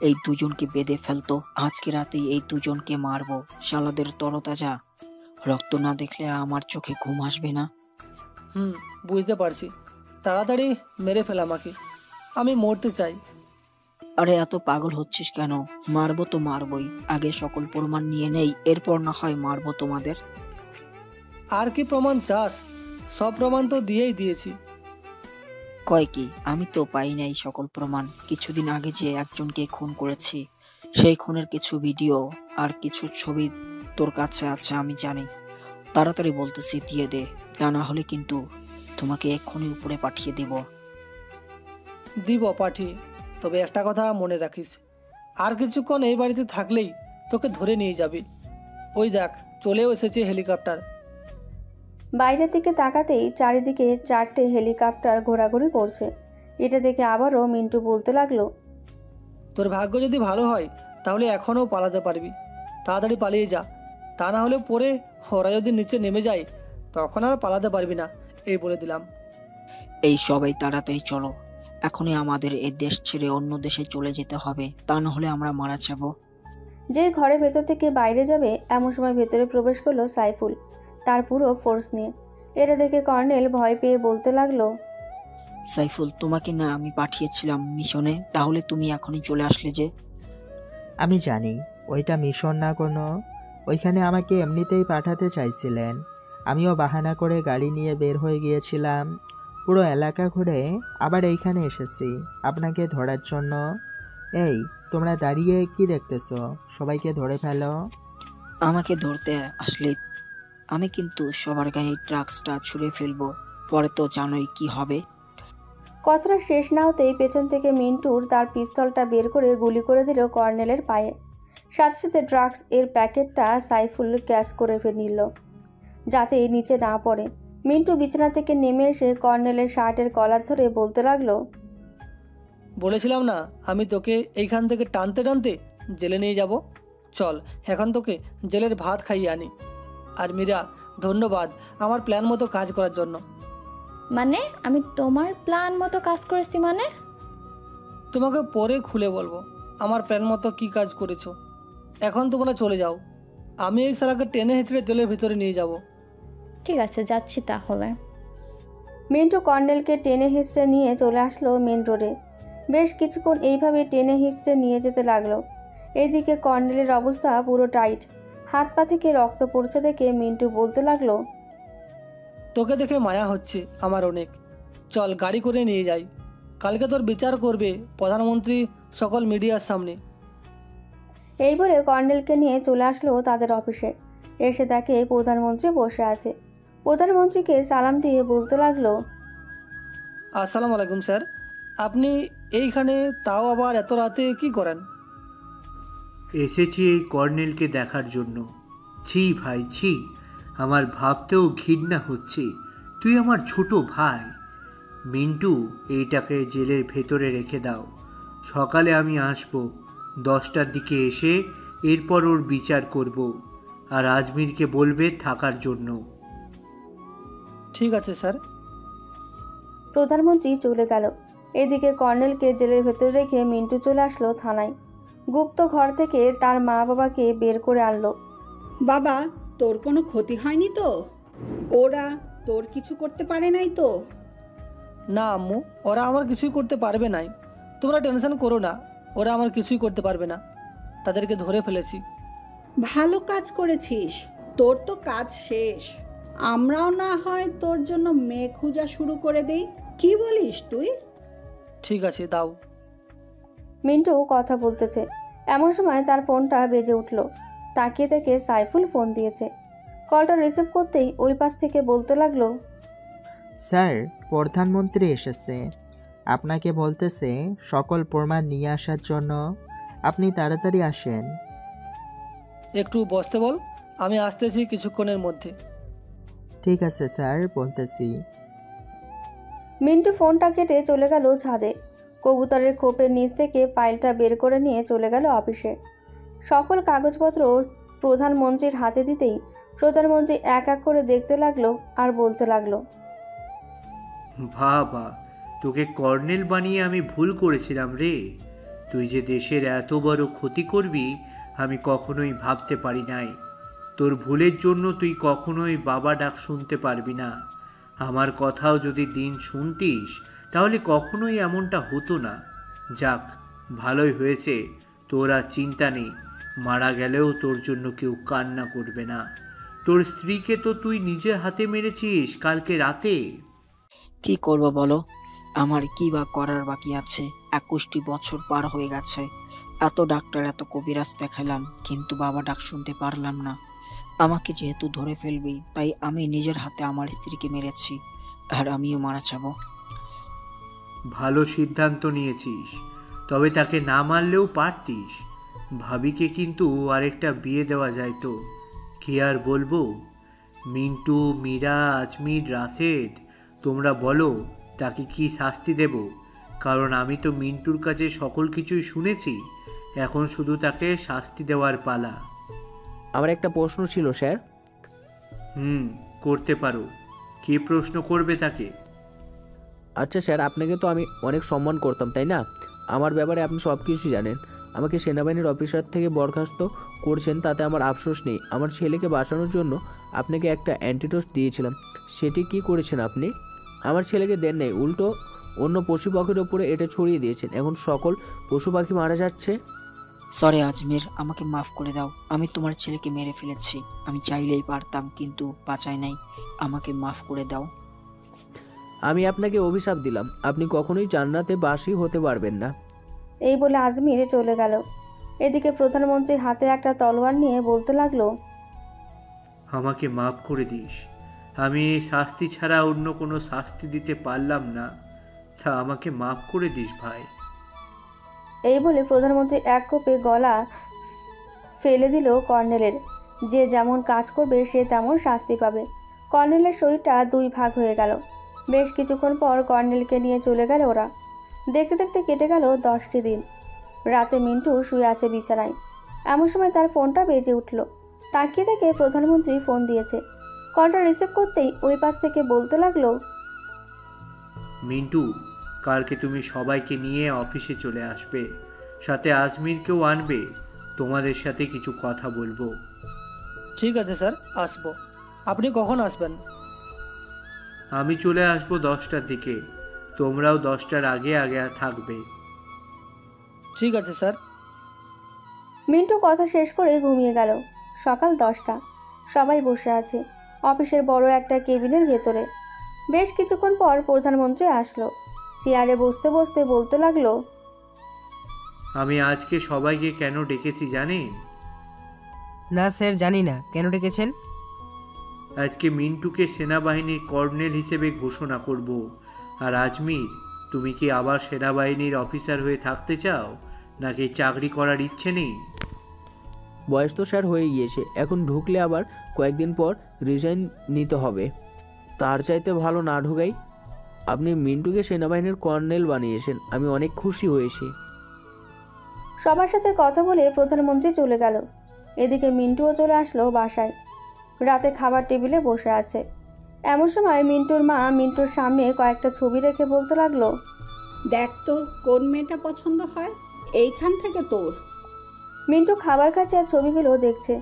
এই দুজনকে বেঁধে ফেলতো। আজকে রাতেই এই দুজনকে মারবো। শালাদের তরতাজা রক্ত না দেখলে আমার চোখে ঘুম আসবে না। বুঝতে পারছি। তাড়াতাড়ি মেরে ফেল আমাকে, আমি মরতে চাই। আরে এত পাগল হচ্ছিস কেন? মারবো তো মারবই, আগে সকল প্রমাণ নিয়ে নেই, এরপর না হয় মারবো তোমাদের। আর কি প্রমাণ চাস? সব প্রমাণ তো দিয়েই দিয়েছি। কয় কি? আমি তো পাই নাই সকল প্রমাণ। কিছুদিন আগে যে একজনকে খুন করেছি, সেই খুনের কিছু ভিডিও আর কিছু ছবি তোর কাছে আছে আমি জানি। তাড়াতাড়ি বলতেছি দিয়ে দে, তা না হলে কিন্তু তোমাকে এক্ষুনি উপরে পাঠিয়ে দিব পাঠিয়ে। তবে একটা কথা মনে রাখিস, আর কিছুক্ষণ এই বাড়িতে থাকলেই তোকে ধরে নিয়ে যাবে। ওই দেখ চলেও এসেছে হেলিকপ্টার। বাইরের দিকে তাকাতেই চারিদিকে 4টে হেলিকপ্টার ঘোরাঘুরি করছে। এটা দেখে আবারও মিন্টু বলতে লাগলো, তোর ভাগ্য যদি ভালো হয় তাহলে এখনও পালাতে পারবি। তাড়াতাড়ি পালিয়ে যা, তা না হলে পরে ওরা যদি নিচে নেমে যায় তখন আর পালাতে পারবি না, এই বলে দিলাম। এই সবাই তাড়াতাড়ি চলো, এখনই আমাদের এই দেশ ছেড়ে অন্য দেশে চলে যেতে হবে, তা না হলে আমরা মারা যাব। যে ঘরের ভেতর থেকে বাইরে যাবে এমন সময় ভেতরে প্রবেশ করলো সাইফুল, তার পুরো ফোর্স নিয়ে। এটা দেখে কর্নেল ভয় পেয়ে বলতে লাগলো, সাইফুল, তোমাকে না আমি পাঠিয়েছিলাম মিশনে, তাহলে তুমি এখনই চলে আসলে যে? আমি জানি ওইটা মিশন না, কোনো ওইখানে আমাকে এমনিতেই পাঠাতে চাইছিলেন। আমিও বাহানা করে গাড়ি নিয়ে বের হয়ে গিয়েছিলাম। পুরো এলাকা ঘুরে আবার এইখানে এসেছি আপনাকে ধরার জন্য। এই, তোমরা দাঁড়িয়ে কি দেখতেছো? সবাইকে ধরে ফেলো। আমাকে ধরতে আসলে আমি কিন্তু সবার গায়ে ড্রাগসটা ছুঁড়ে ফেলবো, পরে তো জানোই কি হবে। কথাটা শেষ না হতেই পেছন থেকে মিন্টুর তার পিস্তলটা বের করে গুলি করে দিল কর্নেলের পায়ে। সাথে সাথে ড্রাগস এর প্যাকেটটা সাইফুল ক্যাশ করে নিল যাতে নিচে না পড়ে। মিন্টু বিছানা থেকে নেমে এসে কর্নেলের শার্টের কলার ধরে বলতে লাগলো, বলেছিলাম না আমি তোকে এইখান থেকে টানতে টানতে জেলে নিয়ে যাব। চল এখন তোকে জেলের ভাত খাইয়ে আনি। আর মীরা, ধন্যবাদ আমার প্ল্যান মতো কাজ করার জন্য। মানে আমি তোমার প্ল্যান মতো কাজ করেছি মানে? তোমাকে পরে খুলে বলবো আমার প্ল্যান মতো কী কাজ করেছো। এখন তোমরা চলে যাও, আমি এই শালাকে টেনে হেঁচড়ে জেলের ভিতরে নিয়ে যাব। ঠিক আছে, যাচ্ছি তাহলে। মিন্টু কর্নেলকে টেনে হিঁচড়ে নিয়ে চলে আসলো মেন রোডে। বেশ কিছুক্ষণ এইভাবে টেনে হিঁচড়ে নিয়ে যেতে লাগলো। এইদিকে কর্নেলের অবস্থা পুরো টাইট, হাত পা থেকে রক্ত পড়ছে দেখে মিন্টু বলতে লাগলো, তোকে দেখে মায়া হচ্ছে আমার অনেক। চল গাড়ি করে নিয়ে যাই, কালকে তোর বিচার করবে প্রধানমন্ত্রী সকল মিডিয়ার সামনে। এই বলে কর্নেলকে নিয়ে চলে আসলো তাদের অফিসে। এসে দেখে প্রধানমন্ত্রী বসে আছে। প্রধানমন্ত্রীকে সালাম দিয়ে বলতে লাগলো, আসসালামু আলাইকুম স্যার, আপনি এইখানে তাও আবার এত রাতে কি করেন? এসেছি এই কর্নেলকে দেখার জন্য। ছি ভাই ছি, আমার ভাবতেও ঘৃণা হচ্ছে। তুই আমার ছোট ভাই। মিন্টু, এইটাকে জেলের ভেতরে রেখে দাও। সকালে আমি আসব 10টার দিকে এসে এরপর ওর বিচার করব। আর আজমিরকে বলবে থাকার জন্য। ঠিক আছে স্যার। প্রধানমন্ত্রী চলে গেল। এদিকে কর্নেলকে জেলের ভেতরে রেখে মিন্টু চলে আসলো থানায়। গুপ্ত ঘর থেকে তার মা বাবাকে বের করে আনলো। বাবা, তোর কোনো ক্ষতি হয়নি তো? ওরা তোর কিছু করতে পারে নাই তো? না আম্মু, ওরা আমার কিছুই করতে পারবে নাই। তোমরা টেনশন করো না, ওরা আমার কিছুই করতে পারবে না। তাদেরকে ধরে ফেলেছি। ভালো কাজ করেছিস, তোর তো কাজ শেষ। আমরাও না হয় তোর জন্য মেয়ে খোঁজা শুরু করে দেই, কি বলিস তুই? ঠিক আছে, দাও। মিন্টু কথা বলতেছে, এমন সময় তার ফোনটা বেজে উঠল। তাকিয়ে দেখে সাইফুল ফোন দিয়েছে। কলটা রিসিভ করতেই ওই পাশ থেকে বলতে লাগলো, স্যার, প্রধানমন্ত্রী এসেছে। আপনাকে বলতেছে সকল প্রমাণ নিয়ে আসার জন্য। আপনি তাড়াতাড়ি আসেন। একটু বসতে বল, আমি আসতেছি কিছুক্ষণের মধ্যে। ঠিক আছে স্যার, বলতেছি। মিন্টু ফোনটা কেটে চলে গেল ছাদে। কবুতরের খোপের নিচ থেকে ফাইলটা বের করে নিয়ে চলে গেল অফিসে। সকল কাগজপত্র প্রধানমন্ত্রীর হাতে দিতেই প্রধানমন্ত্রী এক এক করে দেখতে লাগলো আর বলতে লাগলো, বাবা, তোকে কর্নেল বানিয়ে আমি ভুল করেছিলাম রে। তুই যে দেশের এত বড় ক্ষতি করবি আমি কখনোই ভাবতে পারি নাই। তোর ভুলের জন্য তুই কখনোই বাবা ডাক শুনতে পারবি না। আমার কথাও যদি দিন শুনতিস তাহলে কখনোই এমনটা হতো না। যাক, ভালোই হয়েছে, তোর আর চিন্তা নেই। মারা গেলেও তোর জন্য কেউ কান্না করবে না। তোর স্ত্রীকে তো তুই নিজে হাতে মেরেছিস কালকে রাতে। কি করব বলো, আমার কি বা করার বাকি আছে? 21টি বছর পার হয়ে গেছে। এত ডাক্তার, এত কবিরাজ দেখালাম, কিন্তু বাবা ডাক শুনতে পারলাম না। আমাকে যেহেতু ধরে ফেলবি, তাই আমি নিজের হাতে আমার স্ত্রীকে মেরেছি, আর আমিও মারা যাব। ভালো সিদ্ধান্ত নিয়েছিস, তবে তাকে না মারলেও পারতিস। ভাবিকে কিন্তু আরেকটা বিয়ে দেওয়া যায় তো। কি আর বলবো? মিন্টু, মীরা, আজমির, রাশেদ, তোমরা বলো তাকে কি শাস্তি দেব? কারণ আমি তো মিন্টুর কাছে সকল কিছুই শুনেছি। এখন শুধু তাকে শাস্তি দেওয়ার পালা। আমার একটা প্রশ্ন ছিল স্যার। করতে পারো। কি প্রশ্ন করবে তাকে? আচ্ছা স্যার, আপনাকে তো আমি অনেক সম্মান করতাম, তাই না? আমার ব্যাপারে আপনি সব কিছু জানেন। আমাকে সেনাবাহিনীর অফিসার থেকে বরখাস্ত করছেন, তাতে আমার আফসোস নেই। আমার ছেলেকে বাঁচানোর জন্য আপনাকে একটা অ্যান্টিডোট দিয়েছিলাম, সেটি কি করেছেন আপনি? আমার ছেলেকে দেন নাই, উল্টো অন্য পশু পাখির ওপরে এটা ছড়িয়ে দিয়েছেন। এখন সকল পশু পাখি মারা যাচ্ছে। সরি আজমির, আমাকে মাফ করে দাও। আমি তোমার ছেলেকে মেরে ফেলেছি। আমি চাইলেই পারতাম, কিন্তু বাঁচাই নাই। আমাকে মাফ করে দাও। আমি আপনাকে অভিশাপ দিলাম, আপনি কখনোই জান্নাতে বাসী হতে পারবেন না। এই বলে আজমির চলে গেল। এদিকে প্রধানমন্ত্রী হাতে একটা তলোয়ার নিয়ে বলতে লাগলো, আমাকে মাফ করে দিস। আমি এই শাস্তি ছাড়া অন্য কোনো শাস্তি দিতে পারলাম না, তা আমাকে মাফ করে দিস ভাই। এই বলে প্রধানমন্ত্রী এক কোপে গলা ফেলে দিল কর্নেলের। যে যেমন কাজ করবে সে তেমন শাস্তি পাবে। কর্নেলের শরীরটা দুই ভাগ হয়ে গেল। বেশ কিছুক্ষণ পর কর্নেলকে নিয়ে চলে গেল ওরা। দেখতে দেখতে কেটে গেল 10টি দিন। রাতে মিন্টু শুয়ে আছে বিছানায়। এমন সময় তার ফোনটা বেজে উঠল। তাকিয়ে দেখে প্রধানমন্ত্রী ফোন দিয়েছে। কলটা রিসিভ করতেই ওই পাশ থেকে বলতে লাগলো, মিন্টু, কালকে তুমি সবাইকে নিয়ে অফিসে চলে আসবে, সাথে আজমিরকেও আনবে। তোমাদের সাথে কিছু কথা বলবো। ঠিক আছে স্যার, আসবো। আপনি কখন আসবেন? আমি চলে আসবো 10টার দিকে। তোমরাও 10টার আগে আগে থাকবে। ঠিক আছে স্যার। মিন্টু কথা শেষ করে ঘুমিয়ে গেল। সকাল 10টা। সবাই বসে আছে অফিসের বড় একটা কেবিনের ভেতরে। বেশ কিছুক্ষণ পর প্রধানমন্ত্রী আসলো। চেয়ারে বসতে বসতে বলতে লাগলো, আমি আজকে সবাইকে কেন ডেকেছি জানেন? না স্যার, জানি না। কেন ডেকেছেন? আজকে মিন্টুকে সেনাবাহিনীর কর্নেল হিসেবে ঘোষণা করব। আর আজমির, তুমি কি আবার সেনাবাহিনীর অফিসার হয়ে থাকতে চাও, নাকি চাকরি করার ইচ্ছে নেই? বয়স তো স্যার হয়ে গিয়েছে, এখন ঢুকলে আবার কয়েকদিন পর রিজাইন নিতে হবে। তার চাইতে ভালো না ঢুকাই। আপনি মিন্টুকে সেনাবাহিনীর কর্নেল বানিয়েছেন, আমি অনেক খুশি হয়েছি। সবার সাথে কথা বলে প্রধানমন্ত্রী চলে গেল। এদিকে মিন্টুও চলে আসলো বাসায়। রাতে খাবার টেবিলে বসে আছে। এমন সময় মিন্টুর মা মিন্টুর সামনে কয়েকটা ছবি রেখে বলতে লাগলো, দেখ তো কোন মেয়েটা পছন্দ হয়, এইখান থেকে তোর। মিন্টু খাবার খাচ্ছে আর ছবিগুলো দেখছে।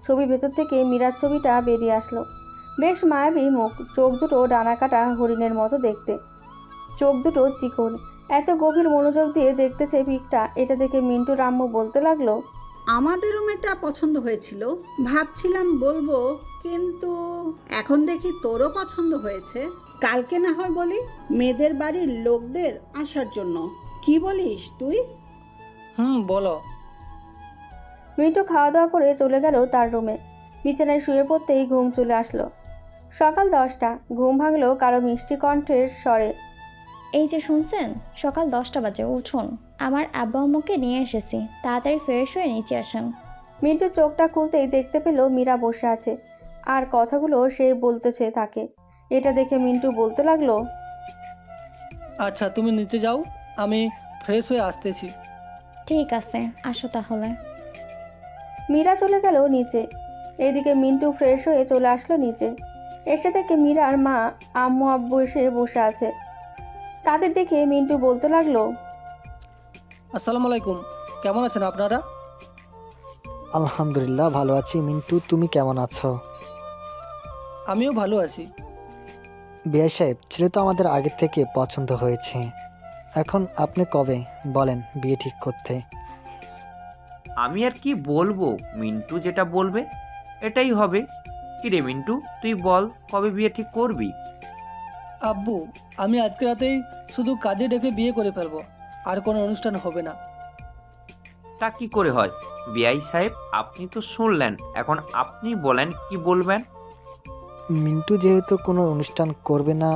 ছবির ভেতর থেকে মীরার ছবিটা বেরিয়ে আসলো। বেশ মায়াবী মুখ, চোখ দুটো ডানা কাটা হরিণের মতো দেখতে, চোখ দুটো চিকন, এত গভীর মনোযোগ দিয়ে দেখতেছে পিকটা। এটা দেখে মিন্টুর আম্মু বলতে লাগলো, আমাদেরও মেয়েটা পছন্দ হয়েছিল, ভাবছিলাম বলবো, কিন্তু এখন দেখি তোরও পছন্দ হয়েছে। কালকে না হয় বলি মেয়েদের বাড়ির লোকদের আসার জন্য। কি বলিস তুই? বলো। মিন্টু খাওয়া দাওয়া করে চলে গেল তার রুমে। বিছানায় শুয়ে পড়তেই ঘুম চলে আসলো। সকাল 10টা। ঘুম ভাঙলো কারো মিষ্টি কণ্ঠের স্বরে। এই যে শুনছেন, সকাল 10টা বাজে, উঠুন। আমার আব্বা আম্মুকে নিয়ে এসেছি, তাড়াতাড়ি ফ্রেশ হয়ে নিচে আসেন। মিন্টু চোখটা খুলতেই দেখতে পেল মীরা বসে আছে আর কথাগুলো সে বলতেছে তাকে। এটা দেখে মিন্টু বলতে লাগলো, আচ্ছা তুমি নিচে যাও, আমি ফ্রেশ হয়ে আসতেছি। ঠিক আছে, আসো তাহলে। মীরা চলে গেল নিচে। এদিকে মিন্টু ফ্রেশ হয়ে চলে আসলো নিচে। এসে থেকে মীরার মা আম্মু আব্বু এসে বসে আছে। তাদের দেখে মিন্টু বলতে লাগলো, আসসালামু আলাইকুম, কেমন আছেন আপনারা? আলহামদুলিল্লাহ ভালো আছি। মিন্টু, তুমি কেমন আছো? আমিও ভালো আছি। বিআই সাহেব, ছেলে তো আমাদের আগের থেকে পছন্দ হয়েছে। এখন আপনি কবে বলেন বিয়ে ঠিক করতে? আমি আর কি বলবো, মিন্টু যেটা বলবে এটাই হবে। কি রে মিন্টু, তুই বল কবে বিয়ে ঠিক করবি? আব্বু, আমি আজকে রাতেই শুধু কাজে ডেকে বিয়ে করে ফেলবো, আর কোনো অনুষ্ঠান হবে না। তা কি করে হয় বিআই সাহেব? আপনি তো শুনলেন, এখন আপনি বলেন কি বলবেন। মিন্টু যেহেতু কোনো অনুষ্ঠান করবে না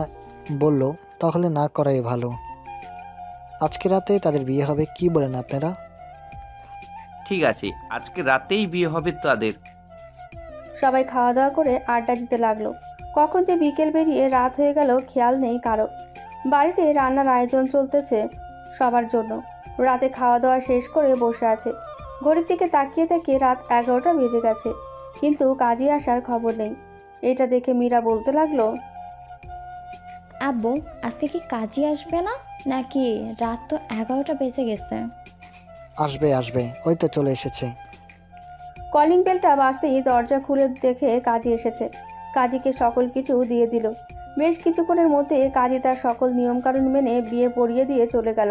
বলল, তাহলে না করাই ভালো। আজকে রাতে তাদের বিয়ে হবে, কি বলেন আপনারা? ঠিক আছে, আজকে রাতেই বিয়ে হবে তাদের। সবাই খাওয়া দাওয়া করে আড্ডা দিতে লাগলো। কখন যে বিকেল বেরিয়ে রাত হয়ে গেল খেয়াল নেই কারো। বাড়িতে রান্নার আয়োজন চলতেছে সবার জন্য। রাতে খাওয়া দাওয়া শেষ করে বসে আছে। ঘড়ির দিকে তাকিয়ে তাকিয়ে রাত 11টা বেজে গেছে, কিন্তু কাজী আসার খবর নেই। এটা দেখে মীরা বলতে লাগলো, আব্বু, আজকে কি কাজী আসবে না, নাকি রাত তো 11টা বেজে গেছে? আসবে আসবে, ওই তো চলে এসেছে। কলিং বেলটা বাজতেই দরজা খুলে দেখে কাজী এসেছে। কাজীকে সকল কিছু দিয়ে দিল। বেশ কিছুক্ষণের মধ্যে কাজী তার সকল নিয়মকানুন মেনে বিয়ে পড়িয়ে দিয়ে চলে গেল।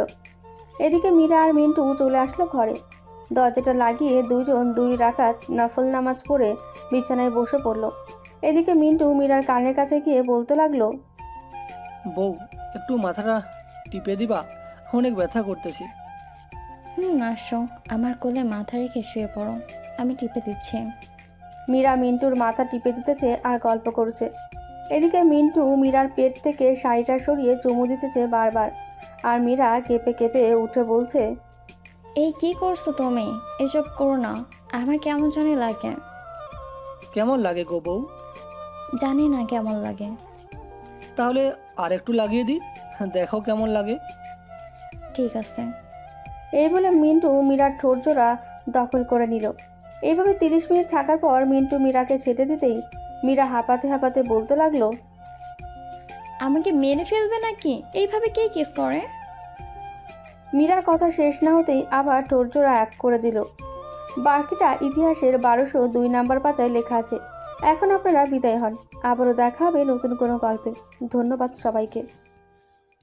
এদিকে মীরা আর মিন্টু চলে আসলো ঘরে। দরজাটা লাগিয়ে দুজন 2 রাকাত নফল নামাজ পড়ে বিছানায় বসে পড়ল। এদিকে মিন্টু মীরার কানের কাছে গিয়ে বলতে লাগলো, বউ একটু মাথাটা টিপে দিবা, অনেক ব্যথা করতেছি। আসো, আমার কোলে মাথা রেখে শুয়ে পড়ো, আমি টিপে দিচ্ছি। মীরা মিন্টুর মাথা টিপে দিতেছে আর গল্প করছে। এদিকে মিন্টু মীরার পেট থেকে শাড়িটা সরিয়ে চুমু দিতেছে বারবার, আর মীরা কেঁপে কেঁপে উঠে বলছে, এই কি করছো তুমি? এসব করো না, আমার কেমন জানি লাগে। কেমন লাগে গো বউ? জানি না কেমন লাগে। তাহলে আর একটু লাগিয়ে দিই, দেখো কেমন লাগে। ঠিক আছে। এই বলে মিন্টু মীরার ঠোঁট জোড়া দখল করে নিল। এইভাবে 30 মিনিট থাকার পর মিন্টু মীরাকে ছেড়ে দিতেই মীরা হাঁপাতে হাঁপাতে বলতে লাগলো, আমাকে মেরে ফেলবে নাকি? এইভাবে কে কিস করে? মীরার কথা শেষ না হতেই আবার ঠোঁট জোড়া এক করে দিল। বাকিটা ইতিহাসের 1202 নাম্বার পাতায় লেখা আছে। এখন আপনারা বিদায় হন। আবারও দেখা হবে নতুন কোনো গল্পে। ধন্যবাদ সবাইকে।